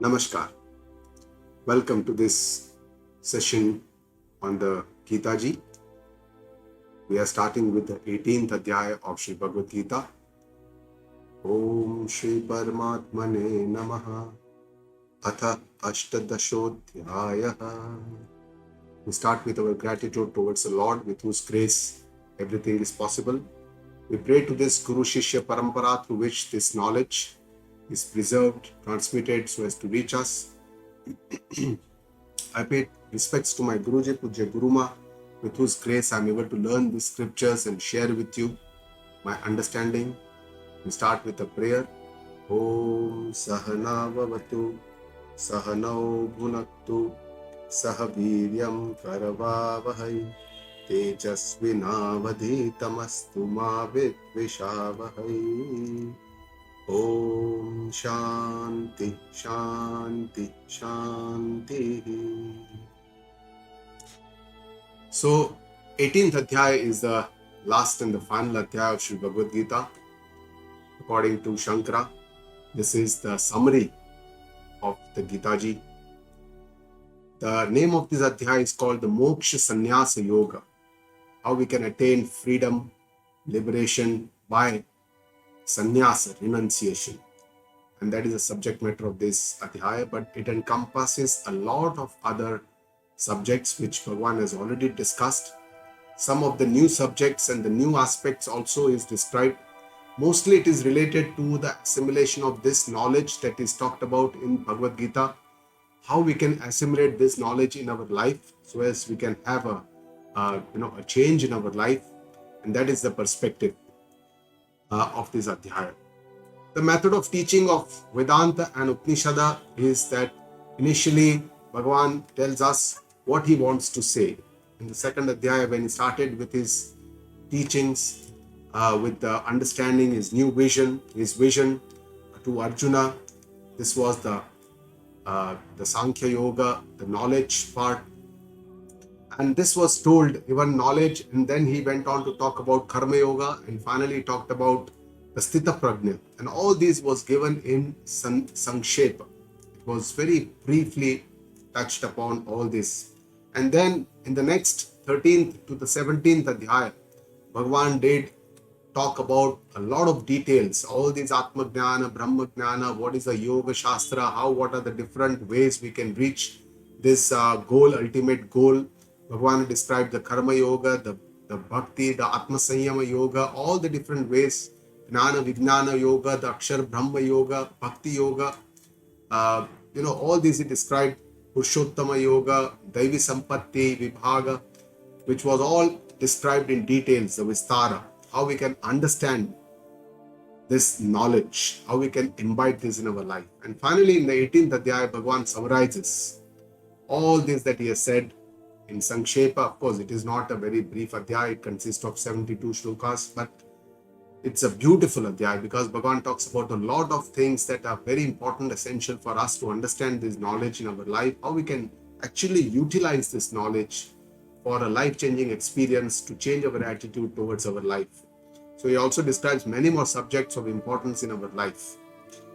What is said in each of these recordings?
Namaskar. Welcome to this session on the Gita Ji. We are starting with the 18th Adhyaya of Sri Bhagavad Gita. Om Shri Paramatmane Namaha Atha Ashtadashodhyaya. We start with our gratitude towards the Lord, with whose grace everything is possible. We pray to this Guru Shishya Parampara through which this knowledge is preserved, transmitted so as to reach us. I pay respects to my Guruji, Pujya Guruma, with whose grace I am able to learn the scriptures and share with you my understanding. We start with a prayer. Om Sahana Vavatu Sahanau Bhunaktu Sahaviryam Karavavahai Tejasvinavadhitamastu ma Vidvishavahai. Om Shanti Shanti Shanti. So, 18th Adhyaya is the last and the final Adhyaya of Sri Bhagavad Gita. According to Shankara, this is the summary of the Gita Ji. The name of this Adhyaya is called the Moksha Sannyasa Yoga. How we can attain freedom, liberation by sannyasa, renunciation. And that is the subject matter of this Adhyaya, but it encompasses a lot of other subjects which Bhagavan has already discussed. Some of the new subjects and the new aspects also is described. Mostly it is related to the assimilation of this knowledge that is talked about in Bhagavad Gita. How we can assimilate this knowledge in our life so as we can have a change in our life. And that is the perspective of this Adhyaya. The method of teaching of Vedanta and Upanishada is that initially Bhagavan tells us what he wants to say. In the second Adhyaya, when he started with his teachings, with the understanding his vision to Arjuna, this was the Sankhya Yoga, the knowledge part. And this was told, even knowledge, and then he went on to talk about Karma Yoga, and finally talked about the Sthita Prajna. And all these was given in Sankshepa. It was very briefly touched upon all this. And then in the next 13th to the 17th Adhyaya, Bhagavan did talk about a lot of details, all these Atma Jnana, Brahma Jnana, what is the Yoga Shastra, what are the different ways we can reach this ultimate goal. Bhagavan described the Karma Yoga, the Bhakti, the Atma Sanyama Yoga, all the different ways, Jnana Vijnana Yoga, the Akshar Brahma Yoga, Bhakti Yoga, all these he described, Purushottama Yoga, Daivi Sampatti, Vibhaga, which was all described in details, the Vistara, how we can understand this knowledge, how we can imbibe this in our life. And finally, in the 18th Adhyaya, Bhagavan summarizes all this that he has said in Sankshepa. Of course, it is not a very brief Adhyaya, it consists of 72 shlokas, but it's a beautiful Adhyaya because Bhagavan talks about a lot of things that are very important, essential for us to understand this knowledge in our life, how we can actually utilize this knowledge for a life-changing experience to change our attitude towards our life. So he also describes many more subjects of importance in our life.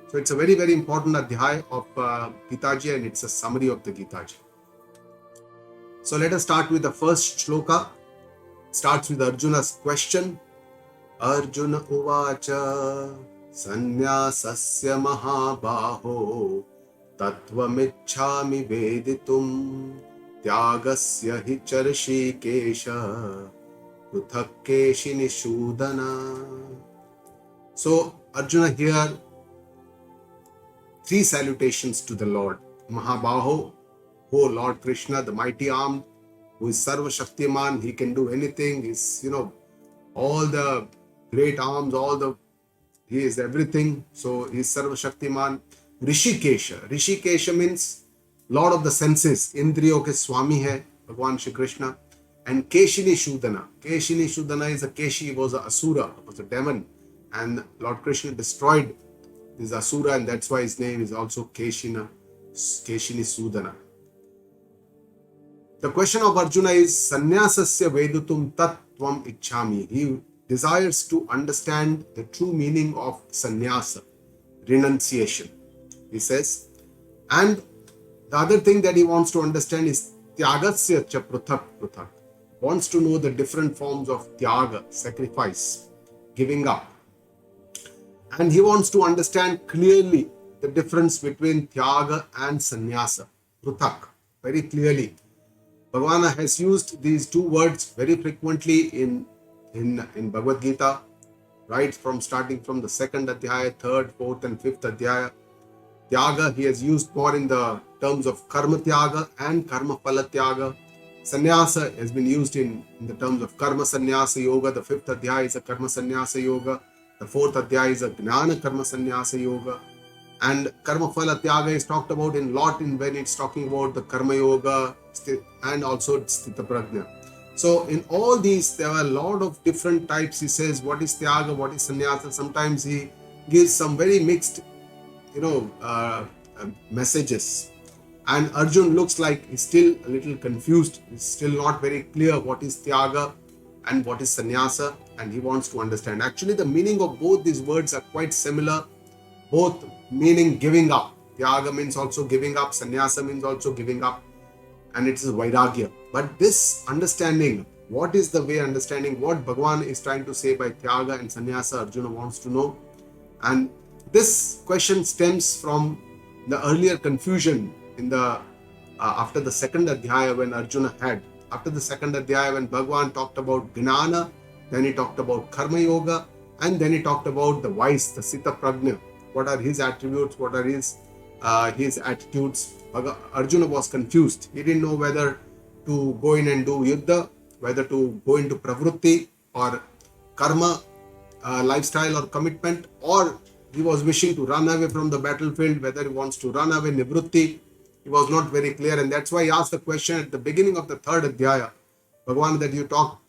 So it's a very, very important Adhyaya of Gita Ji, and it's a summary of the Gita Ji. So let us start with the first shloka. It starts with Arjuna's question. Arjuna uvacha sannyasasya mahabaho tattvamichhami veditum tyagasya hi charshikesha pruthakkeshi nishudana. So Arjuna here, three salutations to the Lord. Mahabaho, O Lord Krishna, the mighty armed, who is Sarva Shaktiman, he can do anything, he's, all the great arms, he is everything. So he is Sarva Shaktiman. Rishikesha. Rishikesha means Lord of the senses. Indriyo ke Swami hai, Bhagwan Shri Krishna. And Keshini Shudana. Keshini Shudana is Keshi was an Asura, was a demon. And Lord Krishna destroyed this Asura, and that's why his name is also Keshini Sudana. The question of Arjuna is Sannyasasya Vedutum Tat Tvam Ichhami. He desires to understand the true meaning of sannyasa, renunciation. He says, And the other thing that he wants to understand is Tyagasya cha pruthak pruthak. Wants to know the different forms of tyaga, sacrifice, giving up. And he wants to understand clearly the difference between tyaga and sannyasa, pruthak, very clearly. Bhagavan has used these two words very frequently in Bhagavad Gita, right from starting from the second adhyaya, third, fourth, and fifth adhyaya. Tyaga he has used more in the terms of karma tyaga and karma phala tyaga. Sannyasa has been used in the terms of karma sannyasa yoga. The fifth adhyaya is a karma sannyasa yoga. The fourth adhyaya is a gnana karma sannyasa yoga. And karma phala tyaga is talked about in lot in when it's talking about the karma yoga and also sthita prajna. So in all these, there are a lot of different types. He says what is tyaga, what is sannyasa. Sometimes he gives some very mixed, messages. And Arjun looks like he's still a little confused. He's still not very clear what is tyaga and what is sannyasa, and he wants to understand. Actually, the meaning of both these words are quite similar. Both meaning giving up. Tyaga means also giving up. Sannyasa means also giving up. And it is vairagya. But this understanding, what is the way understanding what Bhagavan is trying to say by tyaga and sannyasa, Arjuna wants to know. And this question stems from the earlier confusion in the after the second adhyaya when Arjuna had. After the second adhyaya when Bhagavan talked about gnana, then he talked about karma yoga, and then he talked about the wise, the sthita prajna. What are his attributes? What are his attitudes? Arjuna was confused. He didn't know whether to go in and do yuddha, whether to go into pravrutti or karma lifestyle or commitment, or he was wishing to run away from the battlefield, whether he wants to run away nivrutti. He was not very clear, and that's why he asked the question at the beginning of the third adhyaya. Bhagavan, that you talk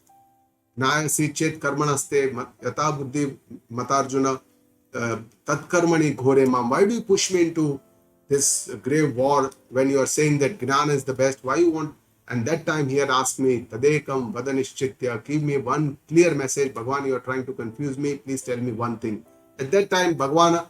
Nayasi chet karmanaste yata buddhi matarjuna tatkarmani ghore mam. Why do you push me into this grave war when you are saying that Gnana is the best? Why you want? And that time he had asked me, Tadekam vadanishchitya, give me one clear message. Bhagavan, you are trying to confuse me. Please tell me one thing. At that time, Bhagavan,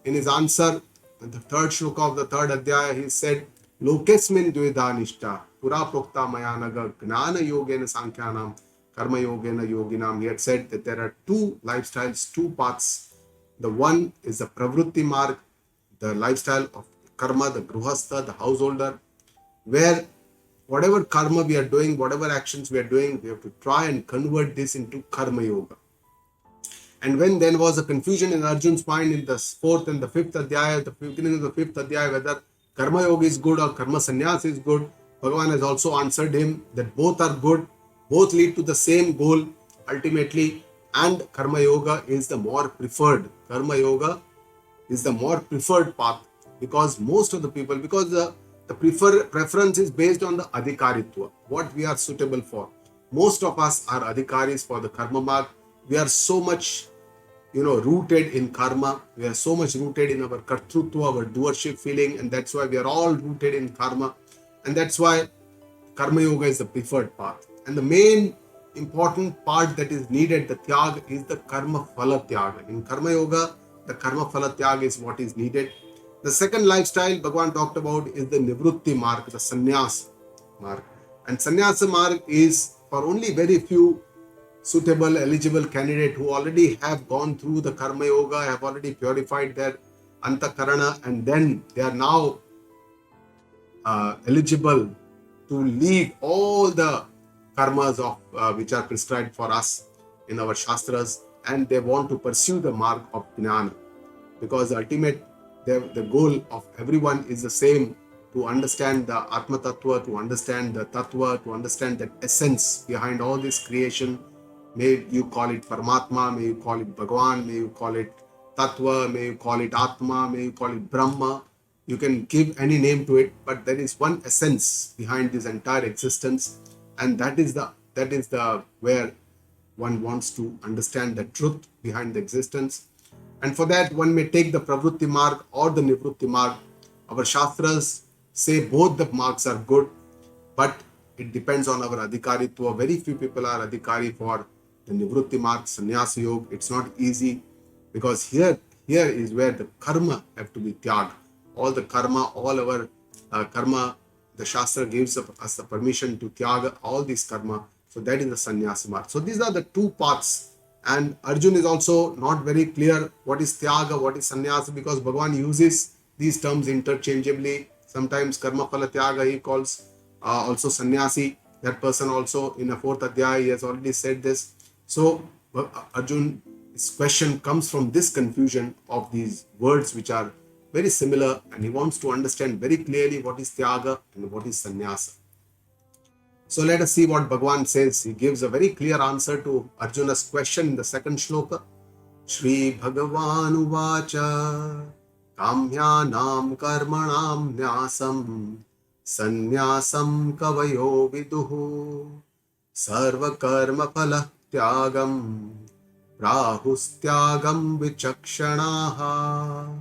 in his answer, in the third shloka of the third adhyaya, he said, Lokesmin dvedhanishta, pura prokta mayanaga, gnana yogena sankhyanam, karma yogena yoginam. He had said that there are two lifestyles, two paths. The one is the pravrutti marg, the lifestyle of karma, the gruhastha, the householder, where whatever karma we are doing, whatever actions we are doing, we have to try and convert this into karma yoga. And when there was a confusion in Arjun's mind in the fourth and the fifth adhyaya, the beginning of the fifth adhyaya, whether karma yoga is good or karma sannyas is good, Bhagavan has also answered him that both are good, both lead to the same goal ultimately, and karma yoga is the more preferred. Karma yoga is the more preferred path because most of the people, because the preference is based on the adhikaritva, what we are suitable for. Most of us are adhikaris for the karma marg. We are so much rooted in karma. We are so much rooted in our kartrutva, our doership feeling, and that's why we are all rooted in karma. And that's why karma yoga is the preferred path. And the main important part that is needed, the tyag, is the karma phala tyaga. In karma yoga, the karma phala tyaga is what is needed. The second lifestyle Bhagavan talked about is the nivrutti marg, the sannyas marg. And sannyasa marg is for only very few suitable, eligible candidate who already have gone through the karma yoga, have already purified their antakarana, and then they are now eligible to leave all the karmas of which are prescribed for us in our shastras, and they want to pursue the mark of jnana, because the goal of everyone is the same, to understand the Atma Tattva, to understand the Tattva, to understand the essence behind all this creation. May you call it Paramatma, may you call it Bhagavan, may you call it Tattva, may you call it Atma, may you call it Brahma. You can give any name to it, but there is one essence behind this entire existence, and that is the where one wants to understand the truth behind the existence. And for that, one may take the pravrutti marg or the nivrutti marg. Our shastras say both the margs are good, but it depends on our adhikaritva. Very few people are adhikari for the nivrutti marg, sannyasa yoga. It's not easy, because here is where the karma have to be tyag. all the karma, all our karma, the Shastra gives us the permission to tyaga all these karma. So that is the sannyasa mark. So these are the two paths. And Arjun is also not very clear what is tyaga, what is sannyasa, because Bhagavan uses these terms interchangeably. Sometimes karma phala tyaga he calls also sannyasi. That person also in a fourth adhyaya he has already said this. So Arjun's question comes from this confusion of these words which are very similar, and he wants to understand very clearly what is tyaga and what is sannyasa. So let us see what Bhagavan says. He gives a very clear answer to Arjuna's question in the second shloka. Shri Bhagavan Uvacha Kamyanam Karmanam Nyasam Sannyasam Kavayo Viduhu Sarva Karma Phala Tyagam Prahustyagam Vichakshanaha.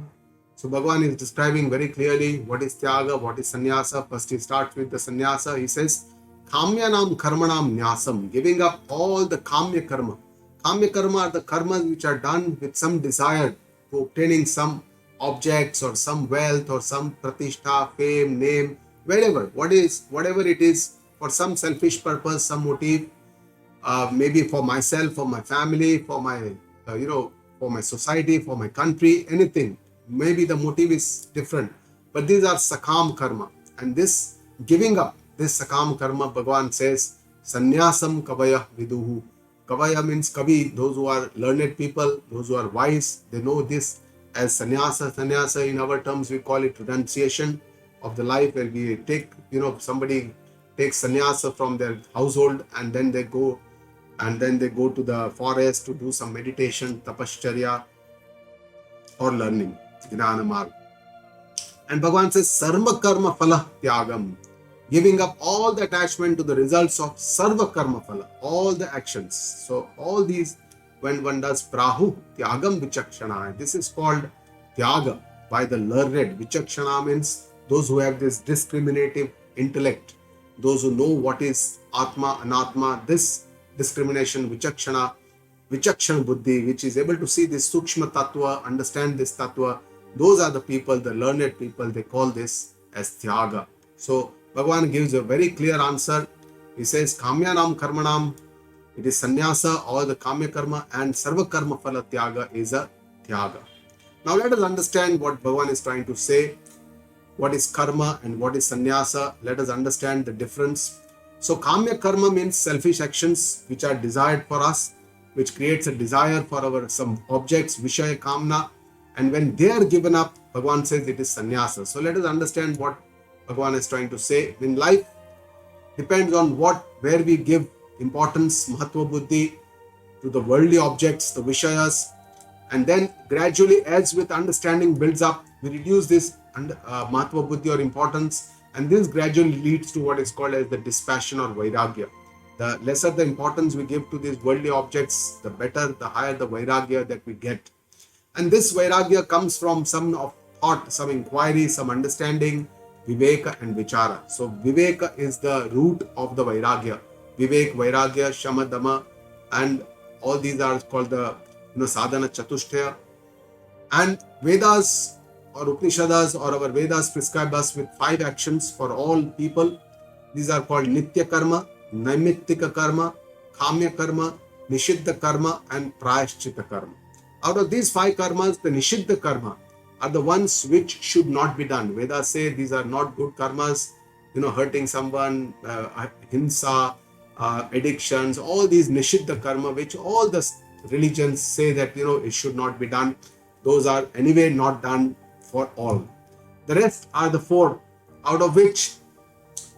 So Bhagavan is describing very clearly what is tyaga, what is sannyasa. First he starts with the sannyasa. He says, Kamyanam karmanam nyasam, giving up all the kamya karma. Kamya karma are the karmas which are done with some desire to obtaining some objects or some wealth or some pratishtha, fame, name, whatever it is, for some selfish purpose, some motive, maybe for myself, for my family, for my, for my society, for my country, anything. Maybe the motive is different, but these are sakam karma. And this giving up, this sakam karma, Bhagavan says, sannyasam kavaya viduhu. Kavaya means kavi, those who are learned people, those who are wise, they know this as sannyasa. Sannyasa in our terms, we call it renunciation of the life, where we take, somebody takes sannyasa from their household and then they go to the forest to do some meditation, tapascharya, or learning, jnana marg. And Bhagavan says, sarva karma phala tyagam, giving up all the attachment to the results of sarva karma phala, all the actions. So all these, when one does prahu tyagam vichakshana, this is called tyaga by the learned. Vichakshana means those who have this discriminative intellect, those who know what is atma, anatma, this discrimination, vichakshana buddhi, which is able to see this sukshma tattva, understand this tattva. Those are the people, the learned people, they call this as tyaga. So Bhagavan gives a very clear answer. He says, Kamyanam karmanam, it is sannyasa, or the kamya karma, and sarva karma phala tyaga is a tyaga. Now let us understand what Bhagavan is trying to say. What is karma and what is sannyasa? Let us understand the difference. So kamya karma means selfish actions which are desired for us, which creates a desire for our some objects, vishaya kamna, and when they are given up, Bhagavan says it is sannyasa. So let us understand what Bhagavan is trying to say. In life, depends on where we give importance, mahatva buddhi, to the worldly objects, the vishayas, and then gradually, as with understanding builds up, we reduce this mahatva buddhi or importance, and this gradually leads to what is called as the dispassion or vairagya. The lesser the importance we give to these worldly objects, the better, the higher the vairagya that we get. And this vairagya comes from some of thought, some inquiry, some understanding, viveka and vichara. So viveka is the root of the vairagya. Vivek, vairagya, shama, dama, and all these are called the sadhana chatushtaya. And Vedas or Upanishads or our Vedas prescribe us with 5 actions for all people. These are called nitya karma, naimittika karma, kamya karma, nishiddha karma, and prayashchitta karma. Out of these 5 karmas, the nishiddha karma are the ones which should not be done. Vedas say these are not good karmas, hurting someone, hinsa, addictions, all these nishiddha karma, which all the religions say that, it should not be done. Those are anyway not done for all. The rest are the 4, out of which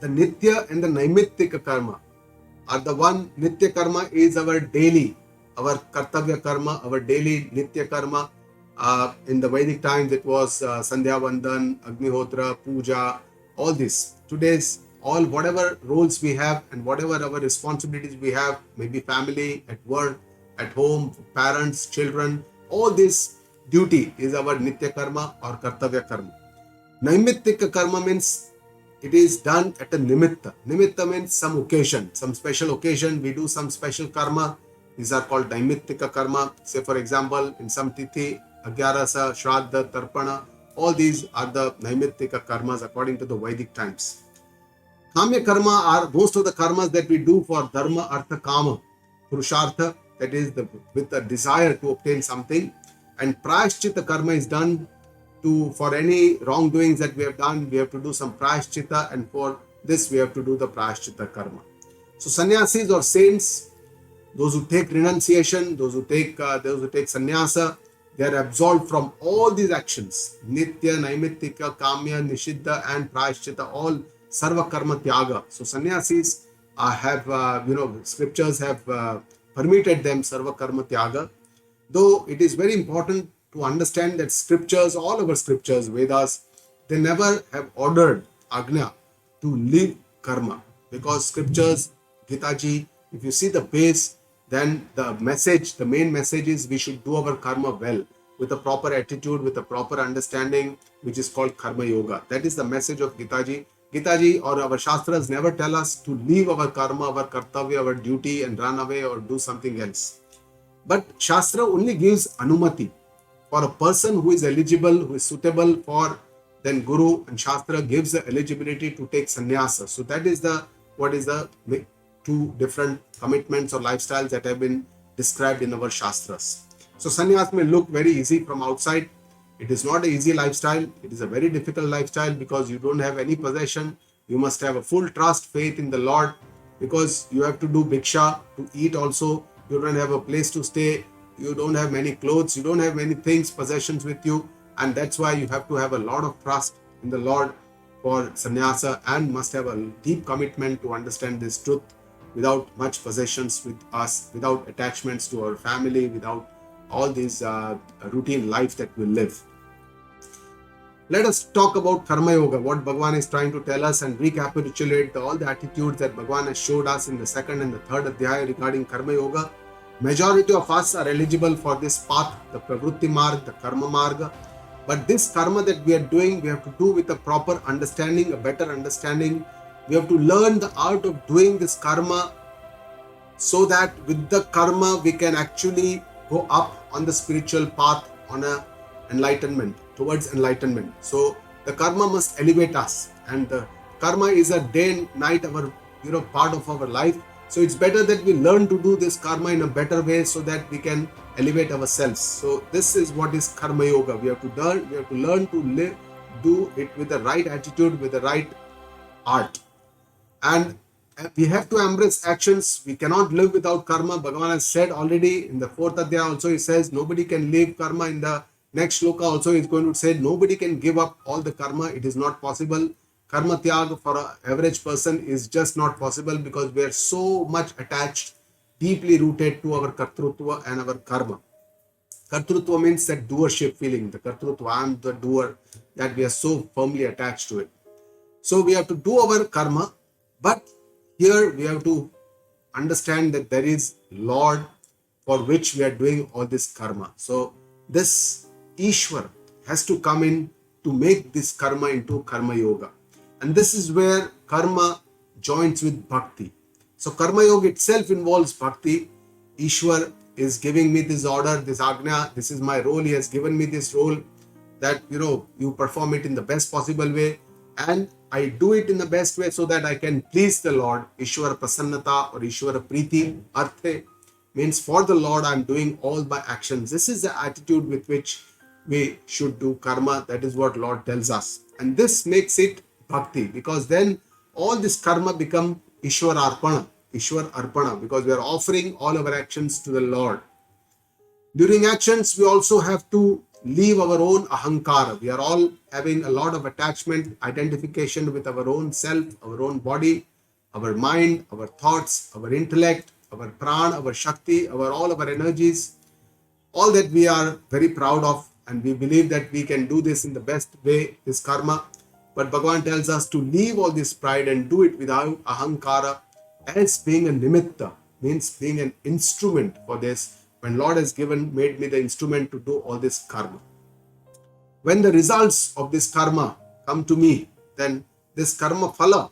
the nitya and the naimittika karma are the one. Nitya karma is our daily, our kartavya karma, our daily nitya karma. In the Vedic times, it was Sandhya Vandan, Agnihotra, Puja, all this. Today's, all whatever roles we have and whatever our responsibilities we have, maybe family, at work, at home, parents, children, all this duty is our nitya karma or kartavya karma. Naimittika karma means it is done at a nimitta. Nimitta means some occasion, some special occasion, we do some special karma. These are called naimittika karma. Say for example, in some tithi, agyarasa, shraddha, tarpana, All these are the Naimittika karmas according to the Vedic times. Kamya karma are most of the karmas that we do for dharma, artha, kama, purushartha, that is with the desire to obtain something. And prayashchitta karma is done for any wrongdoings that we have done, we have to do some prayashchitta, and for this we have to do the prayashchitta karma. So sannyasis or saints, those who take renunciation, those who take sannyasa, they are absolved from all these actions. Nitya, Naimittika, Kamya, Nishiddha and Prayashchitta, all Sarva Karma Tyaga. So sannyasis scriptures have permitted them Sarva Karma Tyaga. Though it is very important to understand that scriptures, all our scriptures, Vedas, they never have ordered Agnya to leave karma. Because scriptures, Gita ji, if you see the base, then the main message is we should do our karma well, with a proper attitude, with a proper understanding, which is called karma yoga. That is the message of Gita ji. Gita ji or our Shastras never tell us to leave our karma, our kartavya, our duty and run away or do something else. But Shastra only gives anumati for a person who is eligible, who is suitable for, then Guru and Shastra gives the eligibility to take sannyasa. So that is what is the two different commitments or lifestyles that have been described in our Shastras. So sannyas may look very easy from outside. It is not an easy lifestyle. It is a very difficult lifestyle because you don't have any possession. You must have a full trust, faith in the Lord, because you have to do bhiksha to eat also. You don't have a place to stay. You don't have many clothes. You don't have many things, possessions with you. And that's why you have to have a lot of trust in the Lord for sannyasa and must have a deep commitment to understand this truth without much possessions with us, without attachments to our family, without all these routine life that we live. Let us talk about Karma Yoga, what Bhagavan is trying to tell us, and recapitulate all the attitudes that Bhagavan has showed us in the second and the third Adhyaya regarding Karma Yoga. Majority of us are eligible for this path, the Pravrutti Marg, the Karma Marga. But this karma that we are doing, we have to do with a proper understanding, a better understanding. We have to learn the art of doing this karma so that with the karma we can actually go up on the spiritual path on a enlightenment, towards enlightenment. So the karma must elevate us, and the karma is a day and night part of our life. So it's better that we learn to do this karma in a better way so that we can elevate ourselves. So this is what is Karma Yoga. We have to learn to live, do it with the right attitude, with the right art. And we have to embrace actions. We cannot live without karma. Bhagavan has said already in the fourth Adhyaya also, he says nobody can leave karma. In the next shloka also he is going to say nobody can give up all the karma. It is not possible. Karma tyag for an average person is just not possible because we are so much attached, deeply rooted to our kartrutva and our karma. Kartrutva means that doership feeling, the kartrutva, I am the doer, that we are so firmly attached to it. So we have to do our karma, but here we have to understand that there is Lord for which we are doing all this karma. So this Ishwar has to come in to make this karma into Karma Yoga. And this is where karma joins with bhakti. So Karma Yoga itself involves bhakti. Ishwar is giving me this order, this agnya, this is my role. He has given me this role that, you perform it in the best possible way. And I do it in the best way so that I can please the Lord. Ishwara Prasannata or Ishwara Priti, Arthe means for the Lord I am doing all my actions. This is the attitude with which we should do karma. That is what Lord tells us. And this makes it bhakti, because then all this karma become Ishwar Arpana, because we are offering all our actions to the Lord. During actions, we also have to leave our own ahankara. We are all having a lot of attachment, identification with our own self, our own body, our mind, our thoughts, our intellect, our prana, our shakti, all our energies, all that we are very proud of, and we believe that we can do this in the best way, this karma. But Bhagavan tells us to leave all this pride and do it without ahankara, as being a nimitta, means being an instrument for this. When Lord has made me the instrument to do all this karma. When the results of this karma come to me, then this karma phala,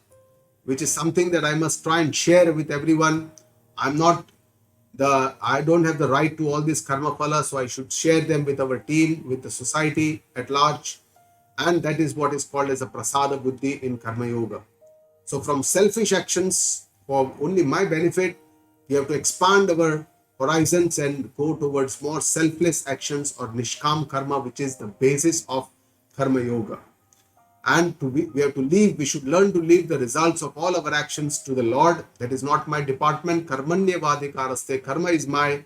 which is something that I must try and share with everyone. I don't have the right to all this karma phala, so I should share them with our team, with the society at large. And that is what is called as a prasada buddhi in karma yoga. So from selfish actions for only my benefit, we have to expand our horizons and go towards more selfless actions or nishkam karma, which is the basis of karma yoga. And we have to leave, we should learn to leave the results of all our actions to the Lord. That is not my department. Karmanyavadikaraste. Karma is my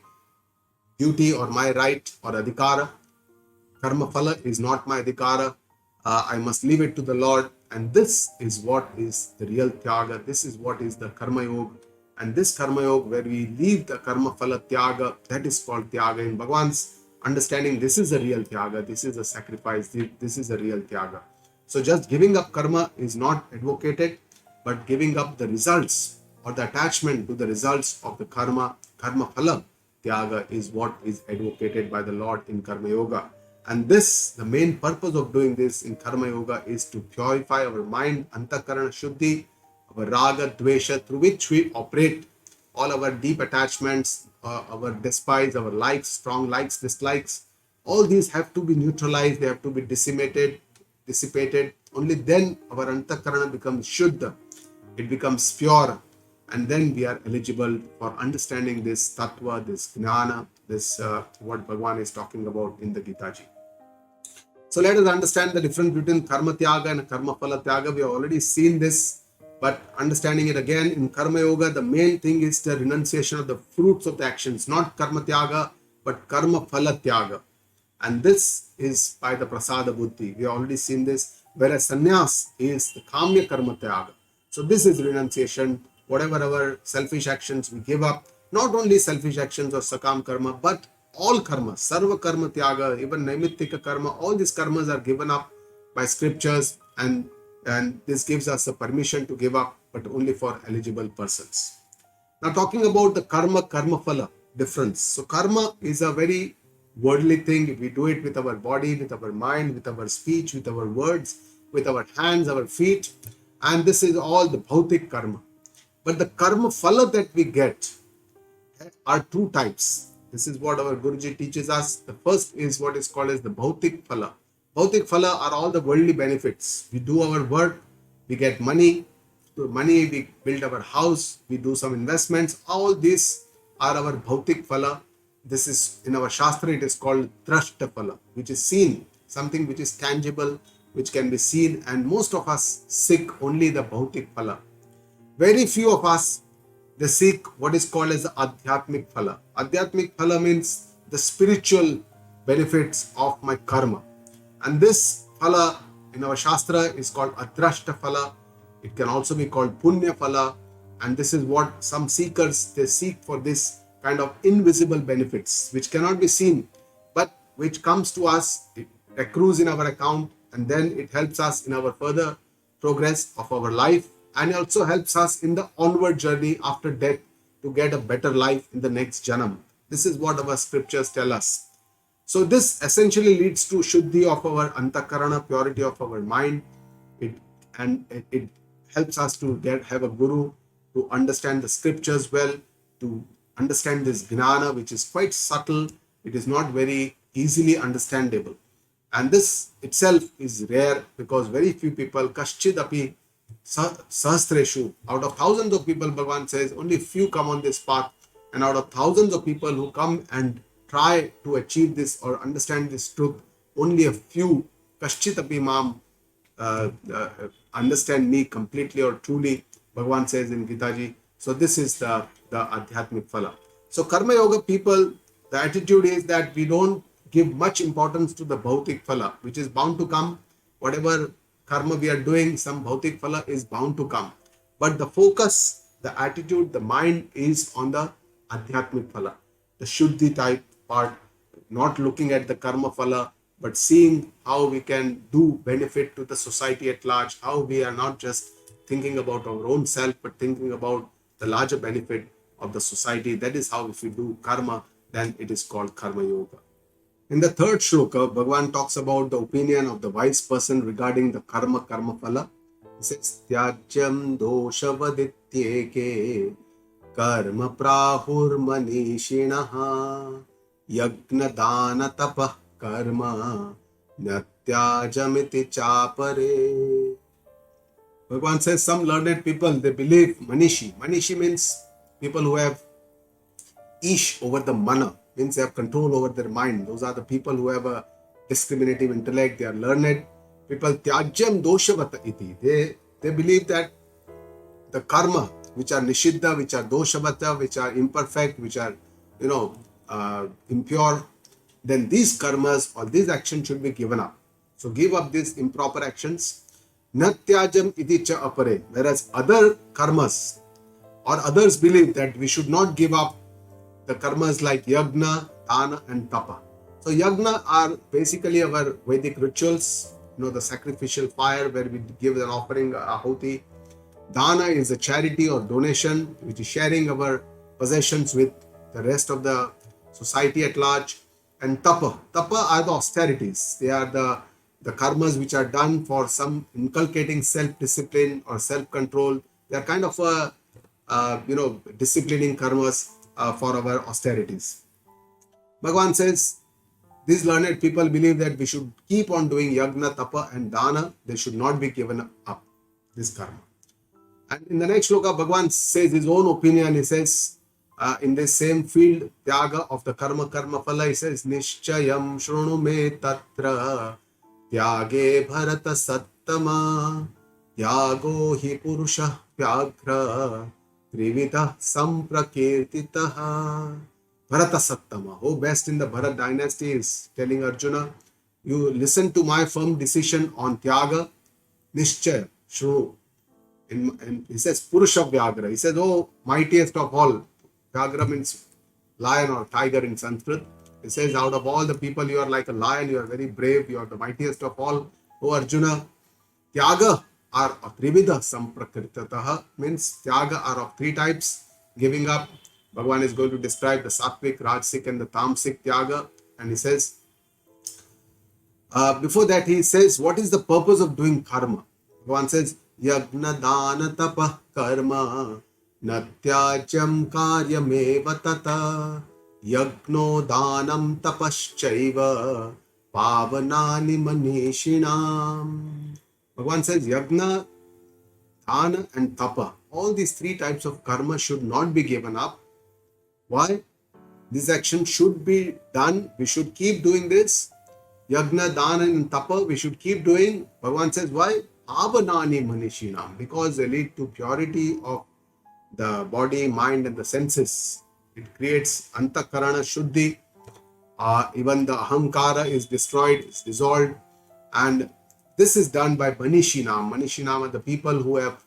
duty or my right or adhikara. Karma phala is not my adhikara. I must leave it to the Lord. And this is what is the real tyaga. This is what is the karma yoga. And this karma yoga, where we leave the karma phala tyaga, that is called tyaga. In Bhagwan's understanding, this is a real tyaga. This is a sacrifice. This is a real tyaga. So just giving up karma is not advocated, but giving up the results or the attachment to the results of the karma phala tyaga is what is advocated by the Lord in karma yoga. And this, the main purpose of doing this in karma yoga is to purify our mind, antakarana shuddhi, our raga, dvesha, through which we operate all our deep attachments, our despise, our likes, strong likes, dislikes. All these have to be neutralized, they have to be dissipated. Only then our antakarana becomes shuddha, it becomes pure, and then we are eligible for understanding this tattva, this jnana, this what Bhagavan is talking about in the Gita Ji. So let us understand the difference between karma tyaga and karma phala tyaga. We have already seen this, but understanding it again, in karma yoga, the main thing is the renunciation of the fruits of the actions, not karma tyaga, but karma phala tyaga. And this is by the prasada buddhi. We have already seen this, whereas sannyas is the kamya karma tyaga. So this is renunciation. Whatever our selfish actions we give up, not only selfish actions or sakam karma, but all karma, sarva karma tyaga, even naimittika karma, all these karmas are given up by scriptures, and this gives us a permission to give up, but only for eligible persons. Now talking about the karma phala difference. So karma is a very worldly thing. We do it with our body, with our mind, with our speech, with our words, with our hands, our feet, and this is all the bhautik karma. But the karma phala that we get are two types. This is what our Guruji teaches us. The first is what is called as the bhautik phala. Bhautik phala are all the worldly benefits. We do our work, we get money. Through money, we build our house, we do some investments. All these are our bhautik phala. This is, in our Shastra, it is called drashta phala, which is seen, something which is tangible, which can be seen, and most of us seek only the bhautik phala. Very few of us, they seek what is called as the adhyatmik phala. Adhyatmik phala means the spiritual benefits of my karma. And this phala in our Shastra is called adrashta phala. It can also be called punya phala. And this is what some seekers, they seek for this kind of invisible benefits, which cannot be seen, but which comes to us, it accrues in our account, and then it helps us in our further progress of our life, and also helps us in the onward journey after death to get a better life in the next janam. This is what our scriptures tell us. So this essentially leads to shuddhi of our antakarana, purity of our mind. It helps us to have a guru, to understand the scriptures well, to understand this jnana, which is quite subtle. It is not very easily understandable. And this itself is rare, because very few people, kaschidapi sahasreshu, out of thousands of people, Bhagavan says, only few come on this path. And out of thousands of people who come and try to achieve this or understand this truth, only a few, kaschitapi mam, understand me completely or truly, Bhagavan says in Gita Ji. So this is the adhyatmik phala. So karma yoga people, the attitude is that we don't give much importance to the bhautik phala, which is bound to come. Whatever karma we are doing, some bhautik phala is bound to come. But the focus, the attitude, the mind is on the adhyatmik phala, the shuddhi type part, not looking at the karma phala, but seeing how we can do benefit to the society at large, how we are not just thinking about our own self, but thinking about the larger benefit of the society. That is how, if we do karma, then it is called karma yoga. In the third shloka, Bhagavan talks about the opinion of the wise person regarding the karma phala. He says, Tyajyam doshavadityeke karma prahur manishinaha yagna dana tapah karma natyajamiti chapare. Bhagavan says some learned people, they believe Manishi. Manishi means people who have ish over the mana, means they have control over their mind. Those are the people who have a discriminative intellect, they are learned. People tyajyam doshavata iti. They believe that the karma which are nishiddha, which are doshavata, which are imperfect, which are impure, then these karmas or these actions should be given up. So give up these improper actions. Natyajam iti cha apare. Whereas other karmas or others believe that we should not give up the karmas like yagna, dana and tapa. So yagna are basically our Vedic rituals, the sacrificial fire where we give an offering, ahuti. Dana is a charity or donation, which is sharing our possessions with the rest of the society at large. And tapa. Tapa are the austerities. They are the karmas which are done for some inculcating self-discipline or self-control. They are kind of disciplining karmas for our austerities. Bhagavan says, these learned people believe that we should keep on doing yagna, tapa and dana. They should not be given up, this karma. And in the next shloka, Bhagavan says his own opinion. He says, in this same field, tyaga of the karma phala, he says, Nishchayam shrunu me tatra tyage bharata sattama tyago hi purusha vyagra trivita samprakirtitaha. Bharata Sattama, who best in the Bharat dynasty, is telling Arjuna, you listen to my firm decision on Tyaga, Nishchaya, Shru. He says Purusha Vyagra. He says, oh, mightiest of all. Vyagra means lion or tiger in Sanskrit. He says, out of all the people, you are like a lion, you are very brave, you are the mightiest of all. O Arjuna, Tyaga are Trivida Samprakritataha, means Tyaga are of three types. Giving up. Bhagavan is going to describe the Sattvic, Rajasic and the Tamasic Tyaga. And he says, before that he says, what is the purpose of doing karma? Bhagavan says, Yagna dana tapa karma natyajam karyameva tata yagno danam tapaschaiva pavanani manishinam. Bhagavan says, Yagna, dana and tapa, all these three types of karma should not be given up. Why? This action should be done. We should keep doing this. Yagna, Dana and Tapa, we should keep doing. Bhagavan says, why? Avanani manishinam. Because they lead to purity of the body, mind and the senses. It creates antakarana shuddhi. Even the ahankara is destroyed, is dissolved. And this is done by manishinam. Manishinam are the people who have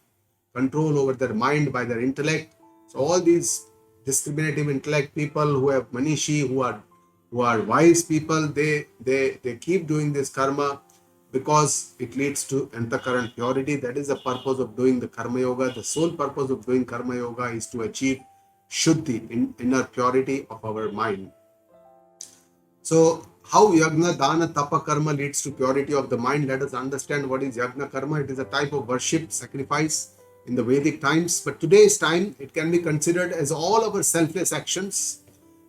control over their mind by their intellect. So all these discriminative intellect people who have manishi, who are wise people, they keep doing this karma because it leads to antakaran purity. That is the purpose of doing the karma yoga. The sole purpose of doing karma yoga is to achieve shuddhi, inner purity of our mind. So how yagna, dana, tapa karma leads to purity of the mind? Let us understand what is yagna karma. It is a type of worship, sacrifice in the Vedic times, but today's time it can be considered as all our selfless actions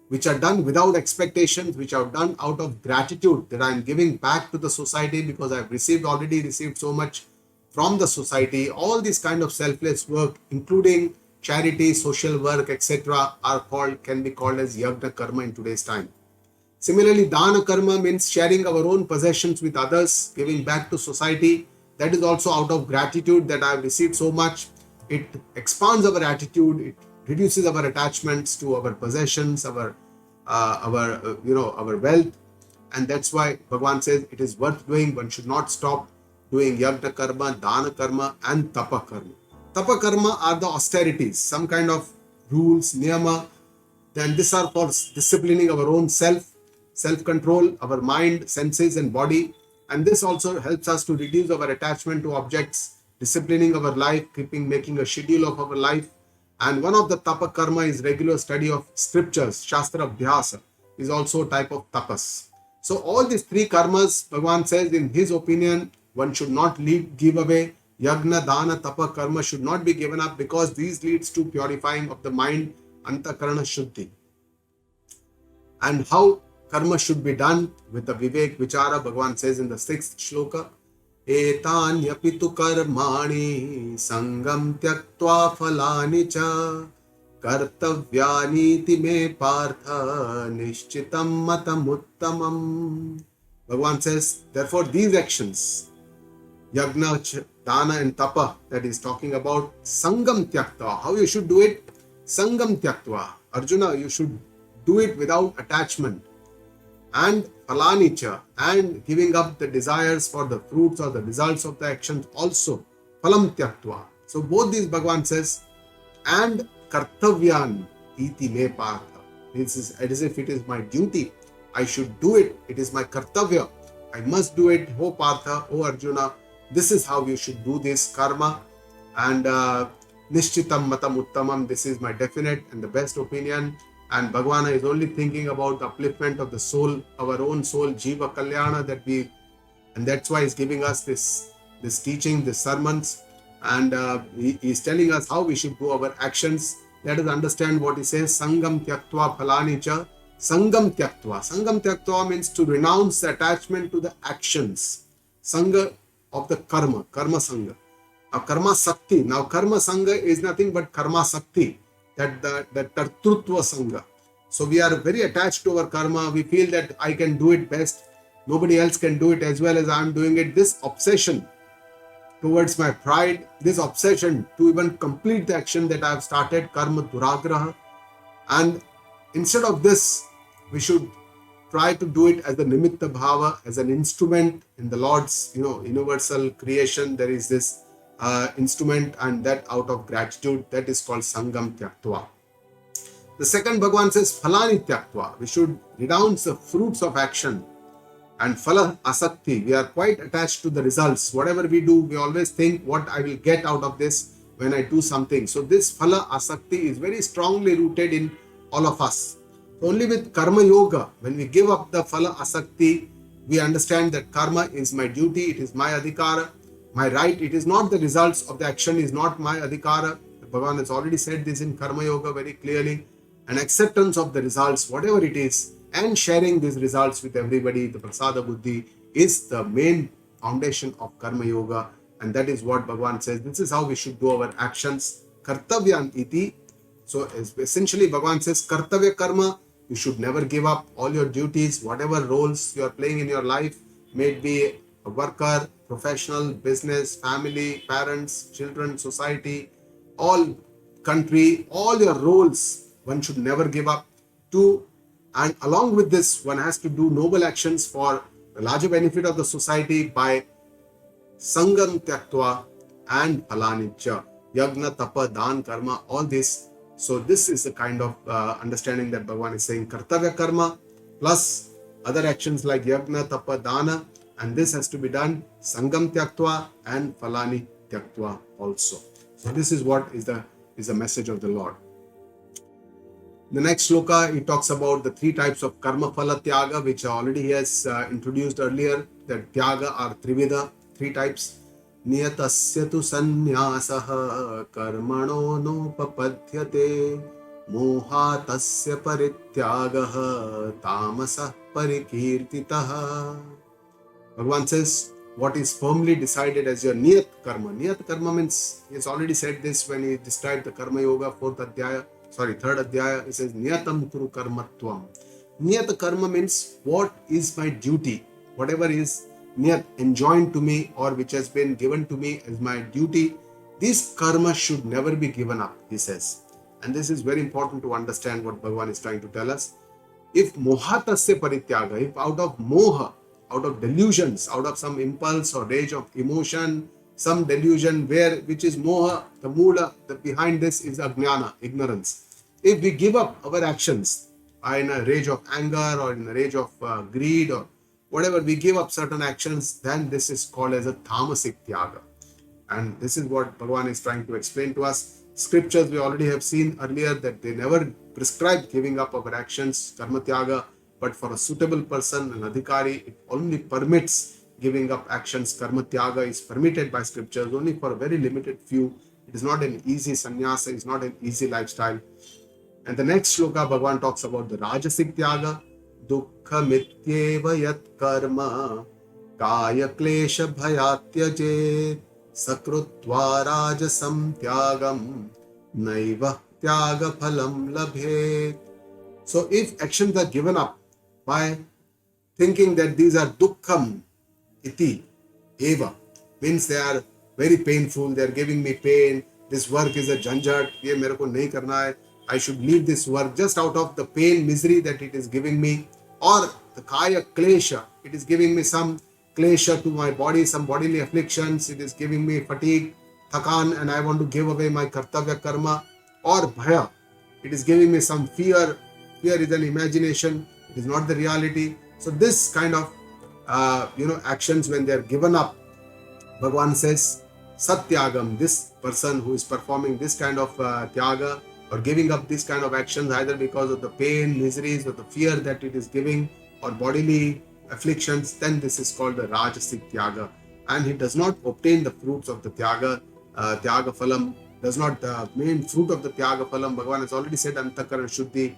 which are done without expectations, which are done out of gratitude that I am giving back to the society because I have already received so much from the society. All these kind of selfless work, including charity, social work, etc., can be called as yagna karma in today's time. Similarly, dana karma means sharing our own possessions with others, giving back to society. That is also out of gratitude that I have received so much. It expands our attitude. It reduces our attachments to our possessions, our wealth, and that's why Bhagavan says it is worth doing. One should not stop doing yagna karma, dana karma, and tapa karma. Tapa karma are the austerities, some kind of rules, niyama. Then these are for disciplining our own self-control, our mind, senses, and body. And this also helps us to reduce our attachment to objects, disciplining our life, making a schedule of our life. And one of the tapa karma is regular study of scriptures. Shastra Abhyasa is also a type of tapas. So all these three karmas, Bhagavan says in his opinion, one should not give away. Yagna, dana, tapa karma should not be given up because these leads to purifying of the mind, antakarana shuddhi. And how karma should be done with the vivek vichara. Bhagavan says in the 6th shloka, etanyapitu karmani sangam tyaktva phalani cha kartavyani me partha nishchitam matam uttamam. Bhagavan says, therefore these actions, yagna, dana and tapa that is talking about, sangam tyaktva, how you should do it, sangam tyaktva. Arjuna, you should do it without attachment. And phalanicha, and giving up the desires for the fruits or the results of the actions also, phalam tyaktva. So both these Bhagavan says, and kartavyan iti me partha. This is as if it is my duty. I should do it. It is my kartavya. I must do it. O Partha, O Arjuna, this is how you should do this karma. And nishchitam matam uttamam, this is my definite and the best opinion. And Bhagavana is only thinking about the upliftment of the soul, our own soul, Jiva Kalyana, and that's why he's giving us this teaching, these sermons. And he's telling us how we should do our actions. Let us understand what he says, Sangam tyaktva phalani cha. Sangam tyaktva. Sangam tyaktva means to renounce the attachment to the actions. Sangha of the karma sangha. Now karma sakti. Now karma sangha is nothing but karma sakti. That the tartrutva sangha. So we are very attached to our karma. We feel that I can do it best. Nobody else can do it as well as I am doing it. This obsession towards my pride, this obsession to even complete the action that I have started, karma duragraha. And instead of this, we should try to do it as the nimitta bhava, as an instrument in the Lord's, universal creation. There is this instrument, and that out of gratitude, that is called Sangam Tyaktva. The second Bhagavan says Phalani Tyaktva. We should renounce the fruits of action. And Phala Asakti, we are quite attached to the results. Whatever we do, we always think what I will get out of this when I do something. So this Phala Asakti is very strongly rooted in all of us. Only with Karma Yoga, when we give up the Phala Asakti, we understand that karma is my duty, it is my adhikara, my right. It is not the results of the action, is not my adhikara. Bhagavan has already said this in Karma Yoga very clearly. An acceptance of the results, whatever it is, and sharing these results with everybody, the Prasada Buddhi, is the main foundation of Karma Yoga. And that is what Bhagavan says. This is how we should do our actions. Kartavyan iti. So essentially Bhagavan says Kartavya karma. You should never give up all your duties, whatever roles you are playing in your life, may it be a worker, professional, business, family, parents, children, society, all country, all your roles, one should never give up to. And along with this, one has to do noble actions for the larger benefit of the society by Sangam Tyaktva and Phalanicha, Yagna, Tapa, Dan, Karma, all this. So this is the kind of understanding that Bhagavan is saying, Kartavya Karma plus other actions like Yagna, Tapa, Dana, and this has to be done Sangam Tyaktva and Phalani Tyaktva also. So this is what is the message of the Lord. The next sloka, he talks about the 3 types of karma phala tyaga, which already he has introduced earlier, that tyaga are trivida, 3 types. Niyatasya tu sannyasah karmano nopapadyate mohatasya parityagah tamasah parikirtitah. Bhagavan says, what is firmly decided as your niyat karma. Niyat karma means, he has already said this when he described the Karma Yoga, 3rd Adhyaya, he says, Niyatam kuru karmatvam. Niyat karma means, what is my duty? Whatever is niyat, enjoined to me or which has been given to me as my duty, this karma should never be given up, he says. And this is very important to understand what Bhagavan is trying to tell us. If mohatasya parityaga, if out of moha, out of delusions, out of some impulse or rage of emotion, some delusion which is moha, the mula, behind this is ajnana, ignorance. If we give up our actions in a rage of anger or in a rage of greed or whatever, we give up certain actions, then this is called as a tamasic tyaga. And this is what Bhagavan is trying to explain to us. Scriptures we already have seen earlier that they never prescribe giving up our actions, karma tyaga, but for a suitable person, an adhikari, it only permits giving up actions. Karma tyaga is permitted by scriptures only for a very limited few. It is not an easy sannyasa, it is not an easy lifestyle. And the next shloka, Bhagavan talks about the rajasic tyaga. दुःखमित्येव यत्कर्म काय क्लेश भयात् त्यजेत् सकृत्वा राजसं त्यागं नैव त्याग phalam labhet. So if actions are given up by thinking that these are dukkham iti eva, means they are very painful, they are giving me pain, this work is a janjat, ye mere ko nahi karna hai, I should leave this work just out of the pain, misery that it is giving me, or the kaya klesha, it is giving me some klesha to my body, some bodily afflictions, it is giving me fatigue, thakan, and I want to give away my kartavya karma, or bhaya, it is giving me some fear. Fear is an imagination, it is not the reality. So this kind of actions, when they are given up, Bhagavan says satyagam, this person who is performing this kind of tyaga or giving up this kind of actions, either because of the pain, miseries, or the fear that it is giving, or bodily afflictions, then this is called the rajasic tyaga, and he does not obtain the fruits of the tyaga phalam, does not, the main fruit of the tyaga phalam, Bhagavan has already said antakarana shuddhi,